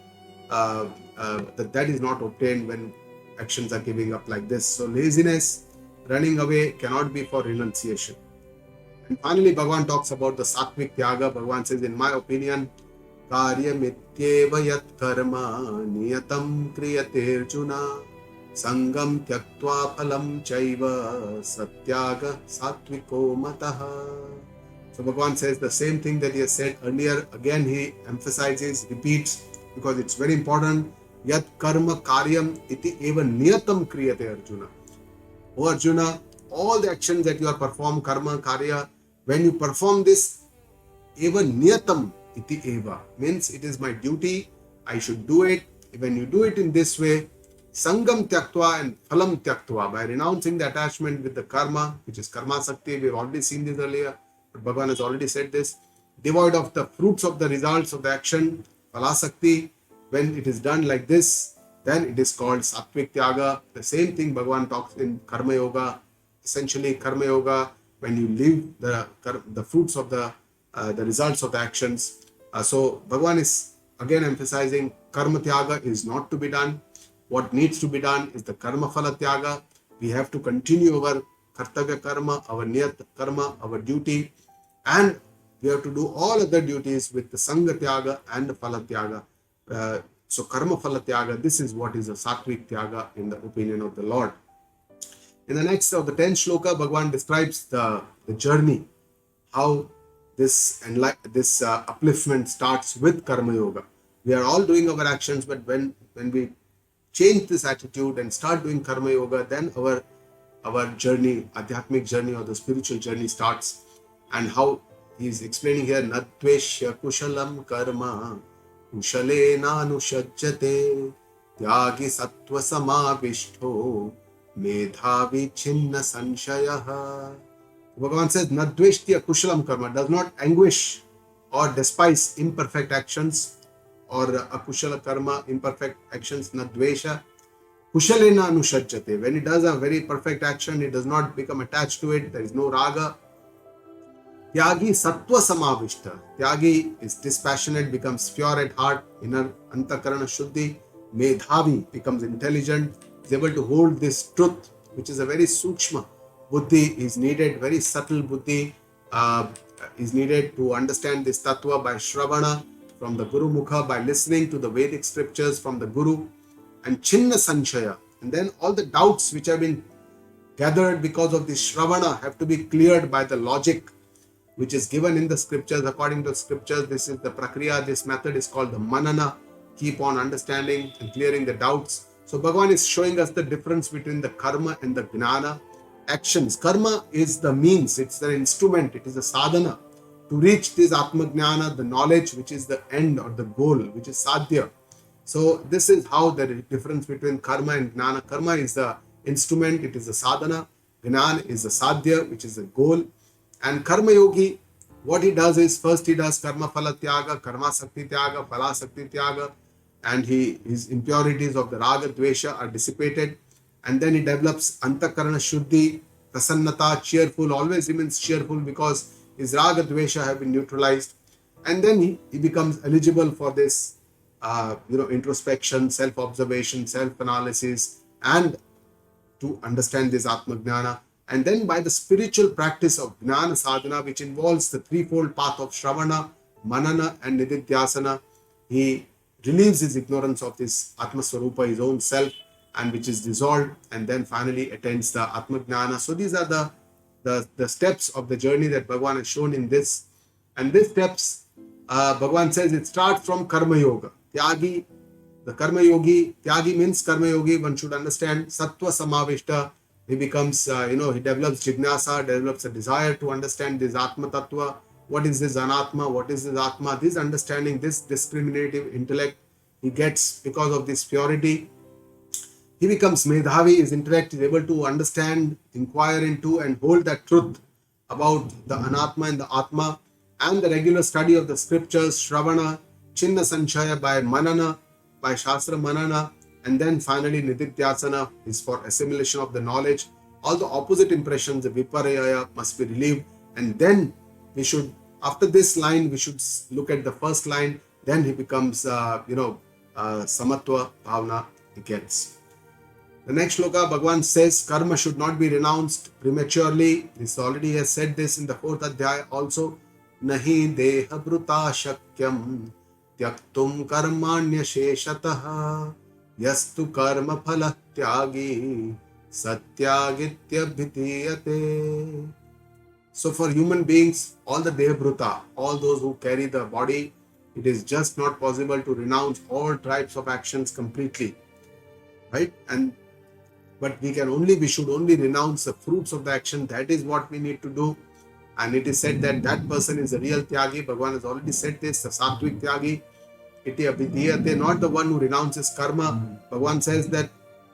that is not obtained when actions are giving up like this. So laziness, running away cannot be for renunciation. And finally, Bhagavan talks about the sattvic tyaga. Bhagavan says, in my opinion, karya mityeva yat karma niyatam kriyate arjuna sangam tyaktva phalam chaiva satyaga sattviko mataha. So Bhagavan says the same thing that he has said earlier. Again, he emphasizes, repeats, because it's very important. Yat karma karyam iti eva niyatam kriyate Arjuna. O Arjuna, all the actions that you are perform, karma, karya, when you perform this, eva niyatam iti eva, means it is my duty, I should do it. When you do it in this way, sangam tyaktva and phalam tyaktva, by renouncing the attachment with the karma, which is karma sakti, we've already seen this earlier, but Bhagavan has already said this, devoid of the fruits of the results of the action, phalasakti, when it is done like this, then it is called sattvic tyaga. The same thing Bhagavan talks in karma yoga. Essentially, karma yoga, when you leave the fruits of the results of the actions. So Bhagavan is again emphasizing karma tyaga is not to be done. What needs to be done is the karma phala tyaga. We have to continue our kartavya karma, our niyat karma, our duty, and we have to do all other duties with the sangha tyaga and the phala tyaga. So karma phala tyaga, this is what is a sattvic tyaga in the opinion of the Lord. In the next of the 10th shloka, Bhagavan describes the journey, how this upliftment starts with karma yoga. We are all doing our actions, but when we change this attitude and start doing karma yoga, then our journey, adhyatmic journey or the spiritual journey starts. And how he is explaining here, Nadveshya kushalam karma kushalena anushajyate tyagi sattva samavishto medhavi chinna sanshayah. Bhagavan says, Nadveshya kushalam karma, does not anguish or despise imperfect actions, or akushala karma, imperfect actions, nadvesha. Kushalena anushajyate, when he does a very perfect action, he does not become attached to it, there is no raga. Tyagi sattva samavishta, Tyagi is dispassionate, becomes pure at heart, inner antakarana shuddhi. Medhavi becomes intelligent, is able to hold this truth, which is a very sukshma buddhi is needed, very subtle buddhi is needed to understand this tattva by shravana from the Guru Mukha, by listening to the Vedic scriptures from the Guru, and chinna sanshaya, and then all the doubts which have been gathered because of this shravana have to be cleared by the logic which is given in the scriptures. According to the scriptures, this is the prakriya, this method is called the manana, keep on understanding and clearing the doubts. So Bhagavan is showing us the difference between the karma and the jnana actions. Karma is the means, it's the instrument, it is the sadhana to reach this atma jnana, the knowledge which is the end or the goal, which is sadhya. So this is how the difference between karma and jnana. Karma is the instrument, it is the sadhana. Jnana is the sadhya, which is the goal. And karma yogi, what he does is, first he does karma phala tyaga, karma sakti tyaga, phala sakti tyaga, and his impurities of the raga dvesha are dissipated, and then he develops antakarana shuddhi, prasannata, cheerful, always remains cheerful because his raga dvesha have been neutralized, and then he becomes eligible for this introspection, self-observation, self-analysis, and to understand this Atma Gnana. And then by the spiritual practice of Gnana Sadhana, which involves the threefold path of Shravana, Manana, and Nididhyasana, he relieves his ignorance of this Atma Swarupa, his own self, and which is dissolved, and then finally attains the Atma Gnana. So these are the steps of the journey that Bhagavan has shown in this. And these steps, Bhagavan says it starts from Karma Yoga. Tyagi, the Karma Yogi, Tyagi means Karma Yogi, one should understand, Sattva Samavishta, he becomes, he develops Jignasa, develops a desire to understand this Atma Tattva. What is this Anatma? What is this Atma? This understanding, this discriminative intellect, he gets because of this purity. He becomes Medhavi, his intellect is able to understand, inquire into, and hold that truth about the Anatma and the Atma, and the regular study of the scriptures, Shravana, Chinna Sanchaya by Manana, by Shastra Manana, and then finally Nididhyasana is for assimilation of the knowledge. All the opposite impressions, the Viparaya, must be relieved, and then we should, after this line, we should look at the first line, then he becomes, Samatva Bhavana he gets. The next shloka, Bhagavan says, karma should not be renounced prematurely. This already has said this in the 4th adhyaya also. Nahi deha bruta shakyam tyaktum karmanya sheshataha yastu karma phala tyagi satyagitya bhitiyate. So for human beings, all the deha bruta, all those who carry the body, it is just not possible to renounce all types of actions completely. Right? But we should only renounce the fruits of the action. That is what we need to do. And it is said that that person is a real Tyagi. Bhagavan has already said this, the Sattvic Tyagi. Iti abhidiyate, not the one who renounces karma. Bhagavan says that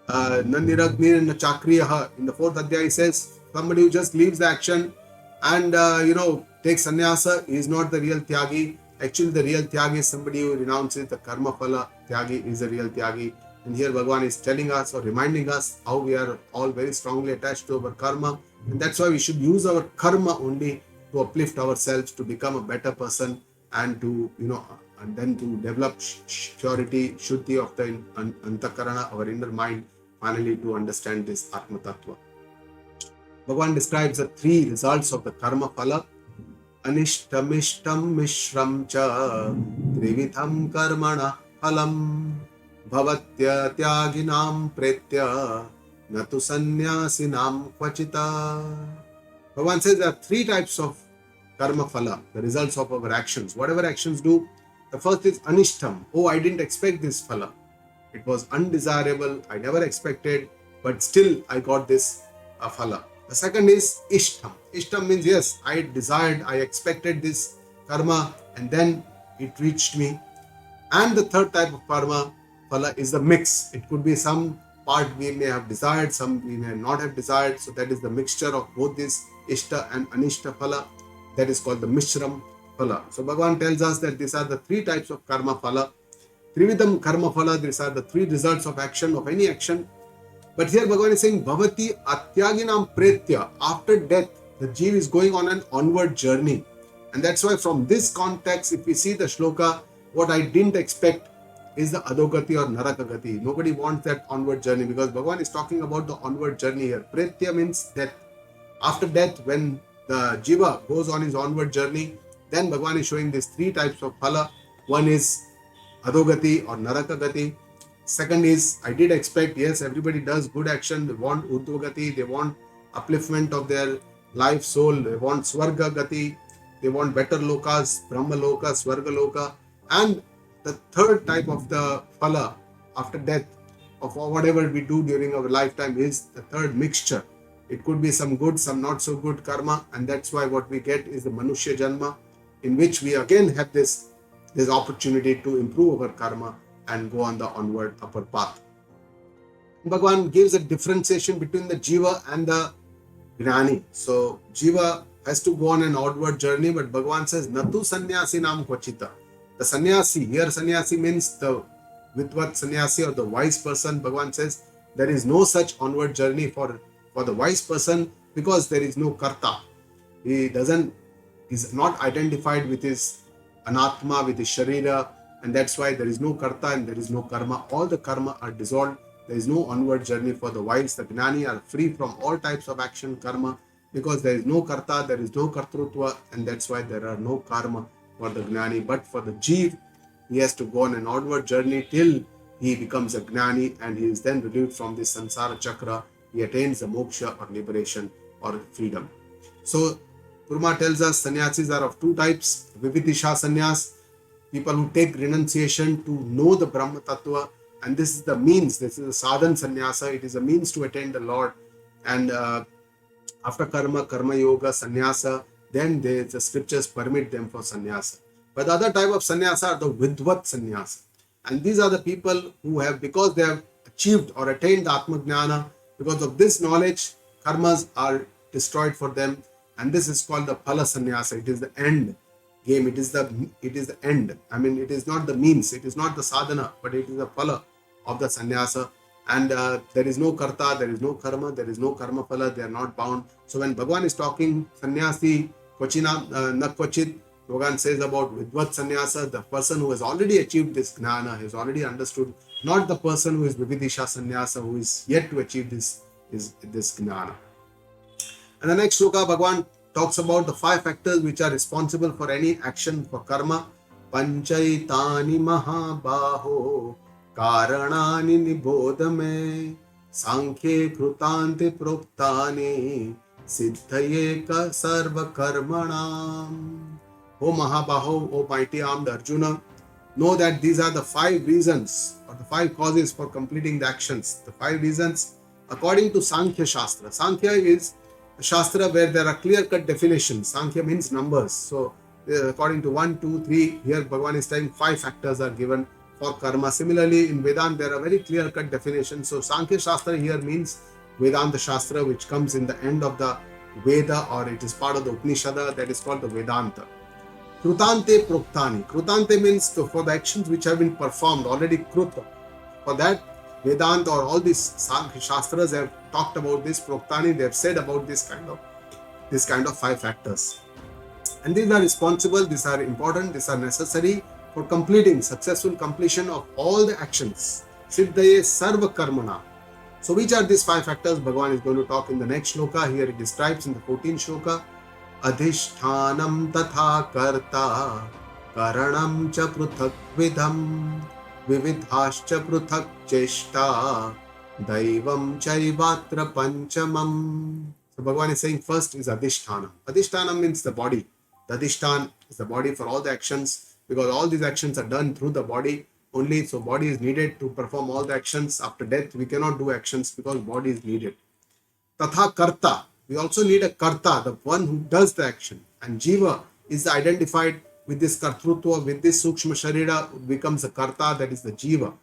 Naniragni and Chakriyaha. In the 4th adhyaya he says, somebody who just leaves the action and takes sannyasa is not the real Tyagi. Actually, the real Tyagi is somebody who renounces the karma phala. Tyagi is the real Tyagi. And here Bhagavan is telling us or reminding us how we are all very strongly attached to our karma. And that's why we should use our karma only to uplift ourselves, to become a better person, and to, and then to develop purity, shuddhi of the antakarana, our inner mind, finally to understand this Atma Tattva. Bhagavan describes the 3 results of the karma phala. Anishtam ishtam mishram cha trividham karmana phalam bhavatya tyaginam pretya natu sannyasinam kvachita. Bhagavan says there are 3 types of karma phala, the results of our actions. Whatever actions do, the first is anishtam. Oh, I didn't expect this phala. It was undesirable. I never expected, but still I got this phala. The second is ishtam. Ishtam means yes, I desired, I expected this karma, and then it reached me. And the third type of karma phala is the mix. It could be some part we may have desired, some we may not have desired. So that is the mixture of both this ishta and anishta phala. That is called the mishram phala. So Bhagavan tells us that these are the 3 types of karma phala. Trividham karma phala, these are the 3 results of action, of any action. But here Bhagavan is saying, Bhavati Atyaginam Pretya. After death, the Jeev is going on an onward journey. And that's why from this context, if we see the shloka, what I didn't expect is the Adogati or Narakagati. Nobody wants that onward journey, because Bhagavan is talking about the onward journey here. Pretya means death. After death, when the Jiva goes on his onward journey, then Bhagavan is showing these 3 types of phala. One is Adogati or Narakagati. Second is, I did expect, yes, everybody does good action. They want Urdhvagati, they want upliftment of their life, soul. They want Swarga Gati, they want better lokas, Brahma Loka, Swarga Loka. And the third type of the phala after death of whatever we do during our lifetime is the third mixture. It could be some good, some not so good karma, and that's why what we get is the Manushya Janma, in which we again have this opportunity to improve our karma and go on the onward upper path. Bhagavan gives a differentiation between the Jiva and the Gnani. So Jiva has to go on an outward journey, but Bhagavan says, Natu Sannyasinam Kvachita. The sannyasi, here sannyasi means the Vidvat sannyasi or the wise person. Bhagavan says there is no such onward journey for the wise person, because there is no karta. He is not identified with his anatma, with his sharira, And that's why there is no karta and there is no karma. All the karma are dissolved. There is no onward journey for the wise. The gnani are free from all types of action, karma, because there is no karta, there is no kartrutva, and that's why there are no karma for the gnani. But for the jeev, he has to go on an onward journey till he becomes a gnani, and he is then relieved from this samsara chakra. He attains the moksha or liberation or freedom. So Kurma tells us sannyasis are of two types: vividisha sannyas, people who take renunciation to know the Brahma Tattva, and this is the means, this is a sadhan sannyasa, it is a means to attain the Lord. And after karma yoga, sannyasa, then the scriptures permit them for sannyasa. But the other type of sannyasa are the vidvat sannyasa. And these are the people who have, because they have achieved or attained the Atma Jnana, because of this knowledge, karmas are destroyed for them. And this is called the phala sannyasa. It is the end game. It is the end. I mean, it is not the means. It is not the sadhana, but it is the phala of the sannyasa. And there is no karta, there is no karma, there is no karma phala. They are not bound. So when Bhagavan is talking sannyasi, kvachina, na kvachit, Bhagavan says about vidvat sannyasa, the person who has already achieved this gnana, has already understood, not the person who is vividisha sannyasa, who is yet to achieve this gnana. And the next sloka, Bhagavan talks about the 5 factors which are responsible for any action for karma. Panchaitani mahabaho karanani nibodhame sankhye krutante proktani siddhaye ka sarva karmanam. O Mahabaho, O mighty armed Arjuna, know that these are the 5 reasons or the 5 causes for completing the actions. The 5 reasons according to Sankhya Shastra. Sankhya is a Shastra where there are clear-cut definitions. Sankhya means numbers. So according to 1, 2, 3, here Bhagavan is saying 5 factors are given for karma. Similarly, in Vedanta, there are very clear-cut definitions. So Sankhya Shastra here means Vedanta Shastra, which comes in the end of the Veda, or it is part of the Upanishada, that is called the Vedanta. Krutante proktani. Krutante means for the actions which have been performed, already kruta. For that, Vedanta or all these Shastras have talked about this proktani. They have said about this kind of 5 factors. And these are responsible, these are important, these are necessary for completing, successful completion of all the actions. Siddhaye sarva karmana. So which are these 5 factors? Bhagavan is going to talk in the next shloka. Here it describes in the 14th shloka. Adhishtanam tatha karta karanam cha pruthak vidham vividhascha pruthak cheshta daivam chaivatra panchamam. So Bhagavan is saying first is adhishtanam. Adhishtanam means the body. The adhishtan is the body for all the actions, because all these actions are done through the body only. So body is needed to perform all the actions. After death, we cannot do actions because body is needed. Tatha karta. We also need a karta, the one who does the action. And jiva is identified with this kartrutva, with this sukshma sharira, becomes a karta, that is the jiva.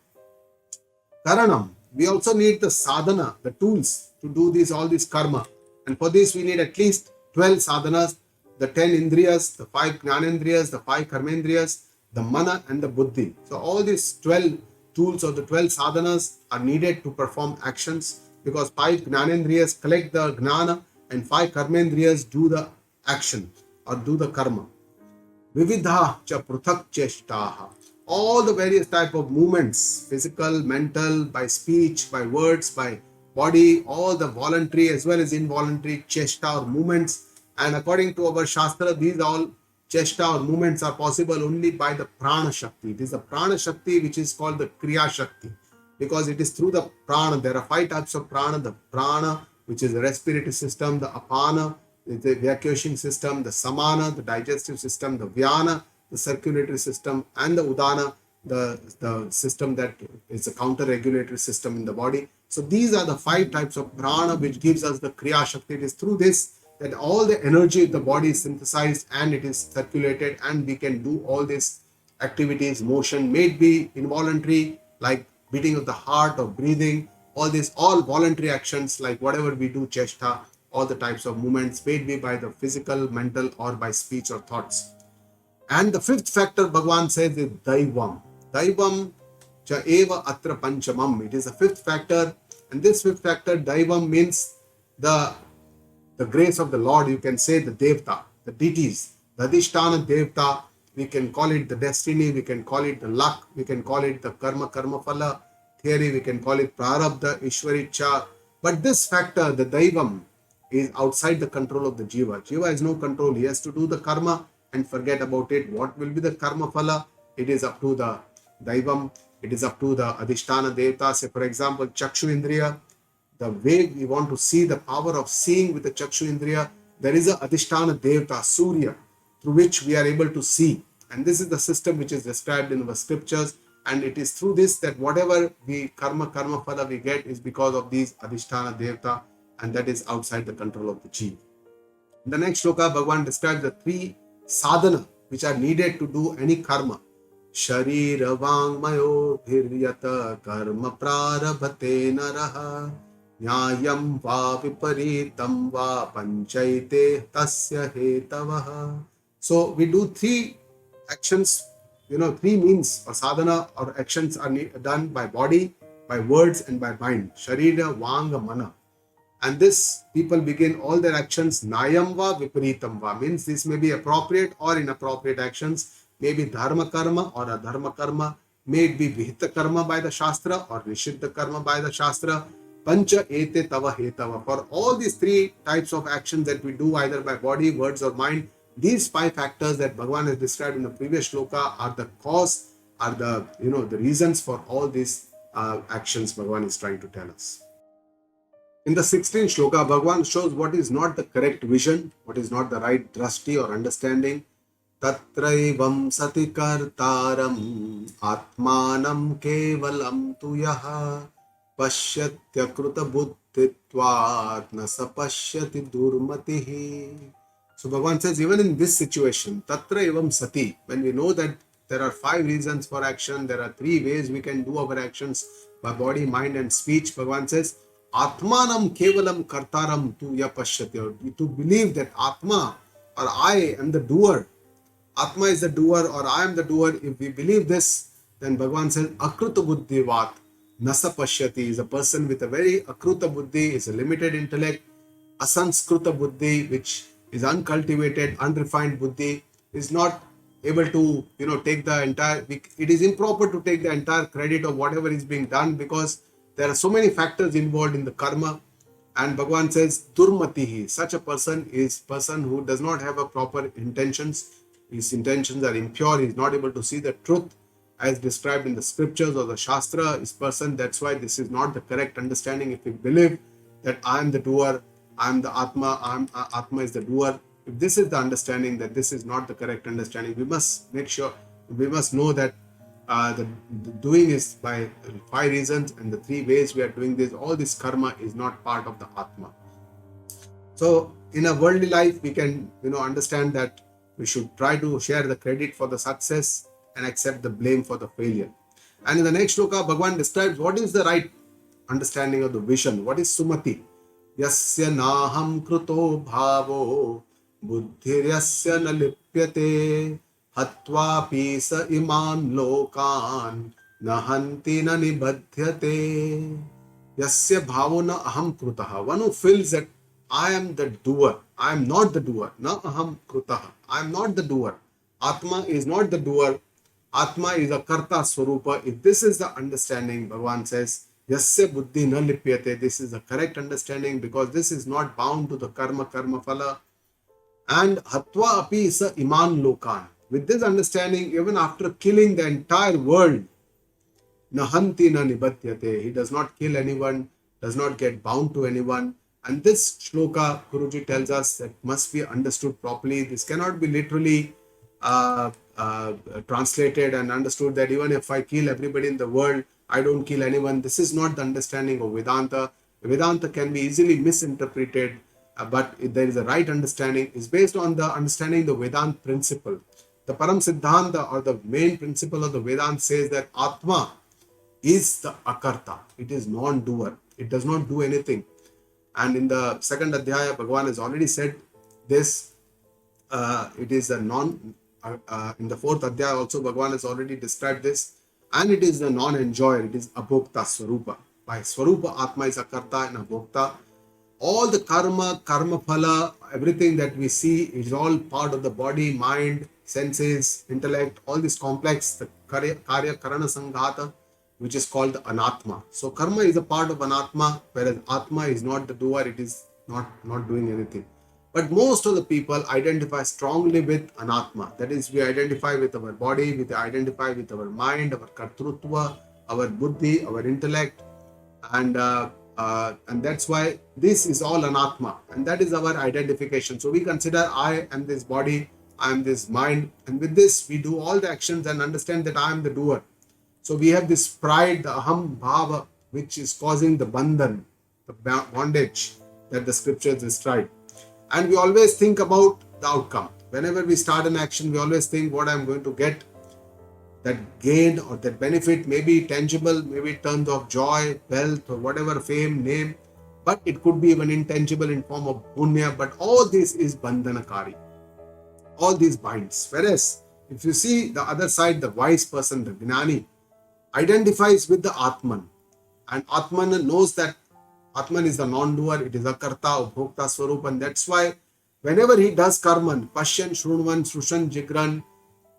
Karanam. We also need the sadhana, the tools to do all this karma. And for this we need at least 12 sadhanas, the 10 indriyas, the 5 jnanendriyas, the 5 karmendriyas, the mana and the buddhi. So all these 12 tools or the 12 sadhanas are needed to perform actions, because 5 jnanendriyas collect the gnana and 5 karmendriyas do the action or do the karma. Vividha cha pruthak cheshtaha. All the various type of movements, physical, mental, by speech, by words, by body, all the voluntary as well as involuntary cheshta or movements. And according to our Shastra, these all cheshta or movements are possible only by the prana shakti. It is the prana shakti which is called the kriya shakti, because it is through the prana. There are 5 types of prana. The prana, which is the respiratory system, the apana, the evacuation system, the samana, the digestive system, the vyana, the circulatory system, and the udana, the system that is a counter-regulatory system in the body. So these are the 5 types of prana which gives us the kriya shakti. It is through this that all the energy of the body is synthesized and it is circulated, and we can do all these activities, motion, may it be involuntary like beating of the heart or breathing, all voluntary actions like whatever we do, cheshta, all the types of movements, may it be by the physical, mental, or by speech or thoughts. And the 5th factor Bhagavan says is Daivam. Daivam cha eva atra panchamam. It is the 5th factor, and this 5th factor, Daivam, means the grace of the Lord. You can say the Devta, the deities, the Adhisthana Devta we can call it the destiny, we can call it the luck, we can call it the karma phala theory, we can call it prarabdha, ishwaricha. But this factor, the daivam, is outside the control of the jiva. Jiva has no control. He has to do the karma and forget about it. What will be the karma phala? It is up to the daivam. It is up to the adhisthana devata. Say, for example, chakshu indriya. The way we want to see the power of seeing with the chakshu indriya, there is a adhisthana devata, Surya, through which we are able to see. And this is the system which is described in our scriptures. And it is through this that whatever we karma phala we get is because of these adhisthana devata, and that is outside the control of the jiva. In the next shloka, Bhagavan describes the three sadhana which are needed to do any karma. Sharira vangmayo dhiryata karma prarabhate naraha nyayam va viparitam va panchaite tasya hetavaha. So we do three actions, three means or sadhana or actions are done by body, by words and by mind. Sharira, Vanga, Mana. And this people begin all their actions Nayam va Viparitam va, means this may be appropriate or inappropriate actions, maybe dharma karma or adharma karma, may it be vihita karma by the Shastra or nishiddha karma by the Shastra. Pancha ete tava hetava. For all these three types of actions that we do either by body, words or mind, these five factors that Bhagavan has described in the previous shloka are the cause, are the the reasons for all these actions Bhagavan is trying to tell us. In the 16th shloka, Bhagavan shows what is not the correct vision, what is not the right drashti or understanding. Tatraivam sati kartaram atmanam kevalam tu yaha pashyatya kruta buddhitvat nasa pashyati durmatihi. So Bhagavan says, even in this situation, tatra evam sati, when we know that there are five reasons for action, there are three ways we can do our actions by body, mind and speech, Bhagavan says, Atmanam kevalam kartaram tu yapashyati. To believe that Atma or I am the doer, Atma is the doer or I am the doer, if we believe this, then Bhagavan says, Akruta buddhivat nasa pashyati, is a person with a very akruta buddhi, is a limited intellect, asanskruta buddhi, which is uncultivated, unrefined buddhi, is not able to, take the entire, it is improper to take the entire credit of whatever is being done because there are so many factors involved in the karma. And Bhagavan says, Durmatihi, such a person is person who does not have a proper intentions. His intentions are impure. He is not able to see the truth as described in the scriptures or the Shastra. Is person, that's why this is not the correct understanding. If we believe that I am the doer, I am the Atma, Atma is the doer. If this is the understanding, that this is not the correct understanding, we must make sure, we must know that the doing is by five reasons, and the three ways we are doing this, all this karma is not part of the Atma. So in a worldly life, we can understand that we should try to share the credit for the success and accept the blame for the failure. And in the next shloka, Bhagavan describes what is the right understanding of the vision. What is Sumati? Yasya naham kruto bhavo buddhiryasya na lipyate hatva pisa iman lokan nahanti na nibadhyate. Yasya bhavo na aham krutaha. One who feels that I am the doer. I am not the doer. Na aham krutaha. I am not the doer. Atma is not the doer. Atma is a karta swarupa. If this is the understanding, Bhagavan says, Yasya buddhi na lipyate. This is the correct understanding because this is not bound to the karma phala. And hatva api isa iman lokan. With this understanding, even after killing the entire world, nahanti na nibadhyate. He does not kill anyone, does not get bound to anyone. And this shloka, Guruji tells us, that must be understood properly. This cannot be literally translated and understood that even if I kill everybody in the world, I don't kill anyone. This is not the understanding of Vedanta. Vedanta can be easily misinterpreted, but if there is a right understanding, is based on the understanding the Vedanta principle. The Param Siddhanta or the main principle of the Vedanta says that Atma is the akarta. It is non-doer. It does not do anything. And in the second Adhyaya, Bhagavan has already said this. It is a in the fourth Adhyaya also, Bhagavan has already described this. And it is the non-enjoyer. It is abhokta swarupa. By swarupa, Atma is akarta and abhokta. All the karma phala, everything that we see is all part of the body, mind, senses, intellect, all this complex, the karya karana sanghata, which is called the anatma. So karma is a part of anatma, whereas atma is not the doer, it is not doing anything. But most of the people identify strongly with anatma. That is, we identify with our body, we identify with our mind, our kartrutva, our buddhi, our intellect, and that's why this is all anatma, and that is our identification. So we consider I am this body, I am this mind, and with this we do all the actions and understand that I am the doer. So we have this pride, the aham bhava, which is causing the bandhan, the bondage that the scriptures describe. And we always think about the outcome. Whenever we start an action, we always think what I'm going to get. That gain or that benefit may be tangible, maybe in terms of joy, wealth, or whatever, fame, name, but it could be even intangible in form of punya. But all this is bandhanakari. All these binds. Whereas if you see the other side, the wise person, the gnani, identifies with the Atman. And Atman knows that Atman is the non-doer, it is a karta, ubhokta swarup, and that's why whenever he does karman, pashyan, shrunvan, srushan, jigran,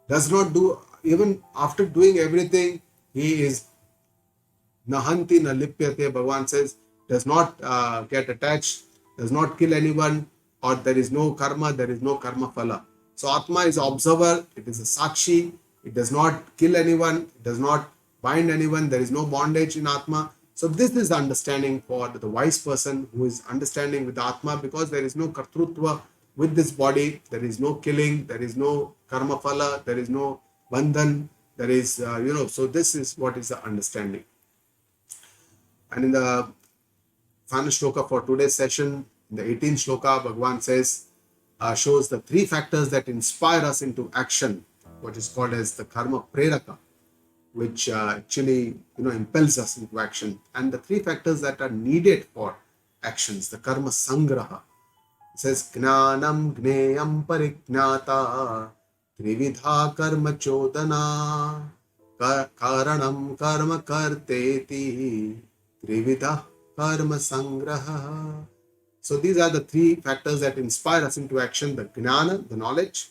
does not do, even after doing everything, he is nahanti na lipyate, Bhagavan says, does not get attached, does not kill anyone, or there is no karma, there is no karma phala. So Atma is observer, it is a sakshi, it does not kill anyone, it does not bind anyone, there is no bondage in Atma. So this is the understanding for the wise person who is understanding with Atma, because there is no kartrutva with this body, there is no killing, there is no karma phala, there is no bandhan, there is, so this is what is the understanding. And in the final shloka for today's session, in the 18th shloka, Bhagavan says, shows the three factors that inspire us into action, what is called as the karma preraka, which actually impels us into action, and the three factors that are needed for actions, the karma sangraha. It says gnanam gneyam pariknata trividha karma chodana karanam karma karteti trividha karma sangraha. So these are the three factors that inspire us into action: the gnana, the knowledge;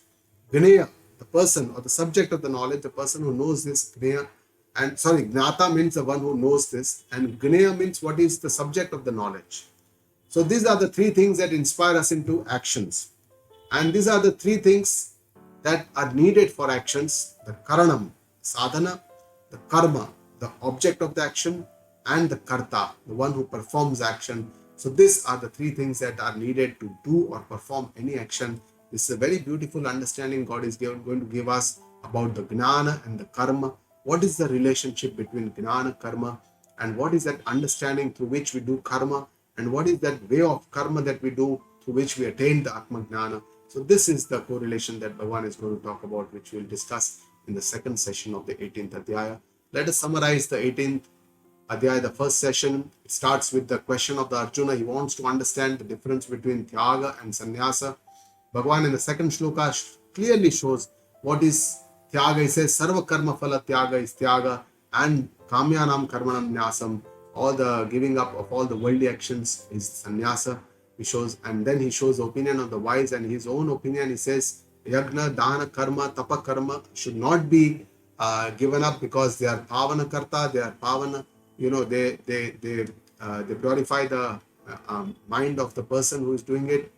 gneya, the person or the subject of the knowledge, the person who knows this, gneya. And gnata means the one who knows this, and gneya means what is the subject of the knowledge. So these are the three things that inspire us into actions. And these are the three things that are needed for actions: the karanam, sadhana; the karma, the object of the action; and the karta, the one who performs action. So these are the three things that are needed to do or perform any action. This is a very beautiful understanding God is going to give us about the gnana and the karma. What is the relationship between gnana, karma, and what is that understanding through which we do karma, and what is that way of karma that we do through which we attain the Atma Gnana. So this is the correlation that Bhagavan is going to talk about, which we'll discuss in the second session of the 18th Adhyaya. Let us summarize the 18th Adhyaya, the first session. It starts with the question of the Arjuna. He wants to understand the difference between Tyaga and Sannyasa. Bhagavan in the second shloka clearly shows what is Tyaga. He says, Sarva Karma Phala Tyaga is Tyaga, and Kamyanam Karmanam Nyasam, all the giving up of all the worldly actions is sannyasa. He shows, and then he shows the opinion of the wise and his own opinion. He says, Yagna, Dana, Karma, Tapa, Karma should not be given up because they are Pavana Karta, they are Pavana, they purify the mind of the person who is doing it.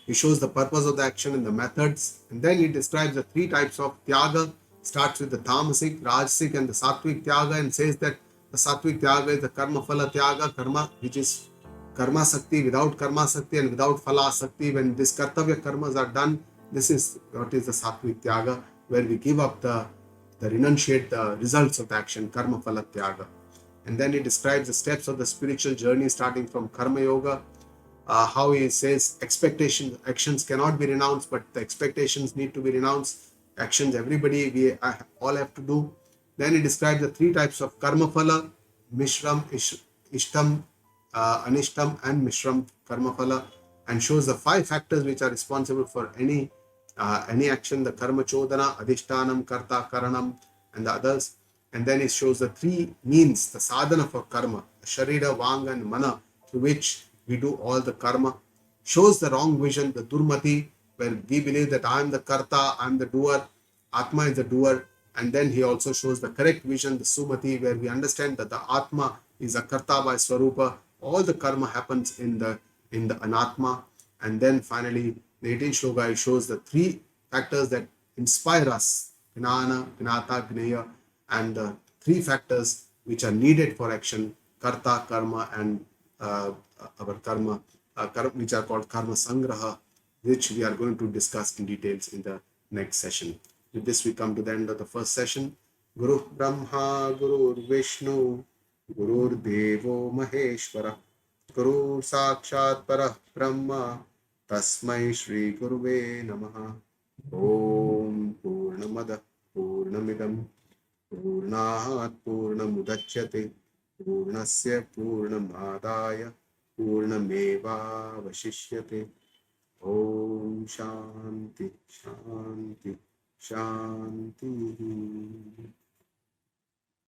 He shows the purpose of the action and the methods, and then he describes the three types of Tyaga. Starts with the Tamasic, Rajasic, and the Sattvic Tyaga, and says that the Sattvic Tyaga is the Karma Phala Tyaga, karma, which is Karma Sakti, without Karma Sakti and without Phala Sakti. When these Kartavya karmas are done, this is what is the Sattvic Tyaga, where we give up the renunciate the results of the action, Karma Phala Tyaga. And then he describes the steps of the spiritual journey, starting from Karma Yoga, how he says actions cannot be renounced, but the expectations need to be renounced. Actions, we all have to do. Then he describes the three types of karma phala: mishram, ishtam, anishtam, and mishram karma phala, and shows the five factors which are responsible for any action: the karma chodana, adhishtanam, karta, karanam, and the others. And then he shows the three means, the sadhana for karma: the sharira, vanga, and mana, through which we do all the karma. Shows the wrong vision, the durmati, where we believe that I am the karta, I am the doer, Atma is the doer, and then he also shows the correct vision, the Sumati, where we understand that the Atma is a karta by Swarupa. All the karma happens in the Anatma. And then finally, the 18th shloka, he shows the three factors that inspire us, Gnana, Gnata, Gneya, and the three factors which are needed for action, Karta, Karma, and our karma, which are called Karma Sangraha, which we are going to discuss in details in the next session. With this, we come to the end of the first session. Guru Brahma, Guru Vishnu, Guru Devo Maheshwara, Guru Sakshat Parah Brahma, Tasmai Shri Guruve Namaha. Om Purnamada Purnamidam Purnat Purnamudachyate Purnasya Purnamadaya Purnameva Vashishyate. Om Shanti Shanti Shanti.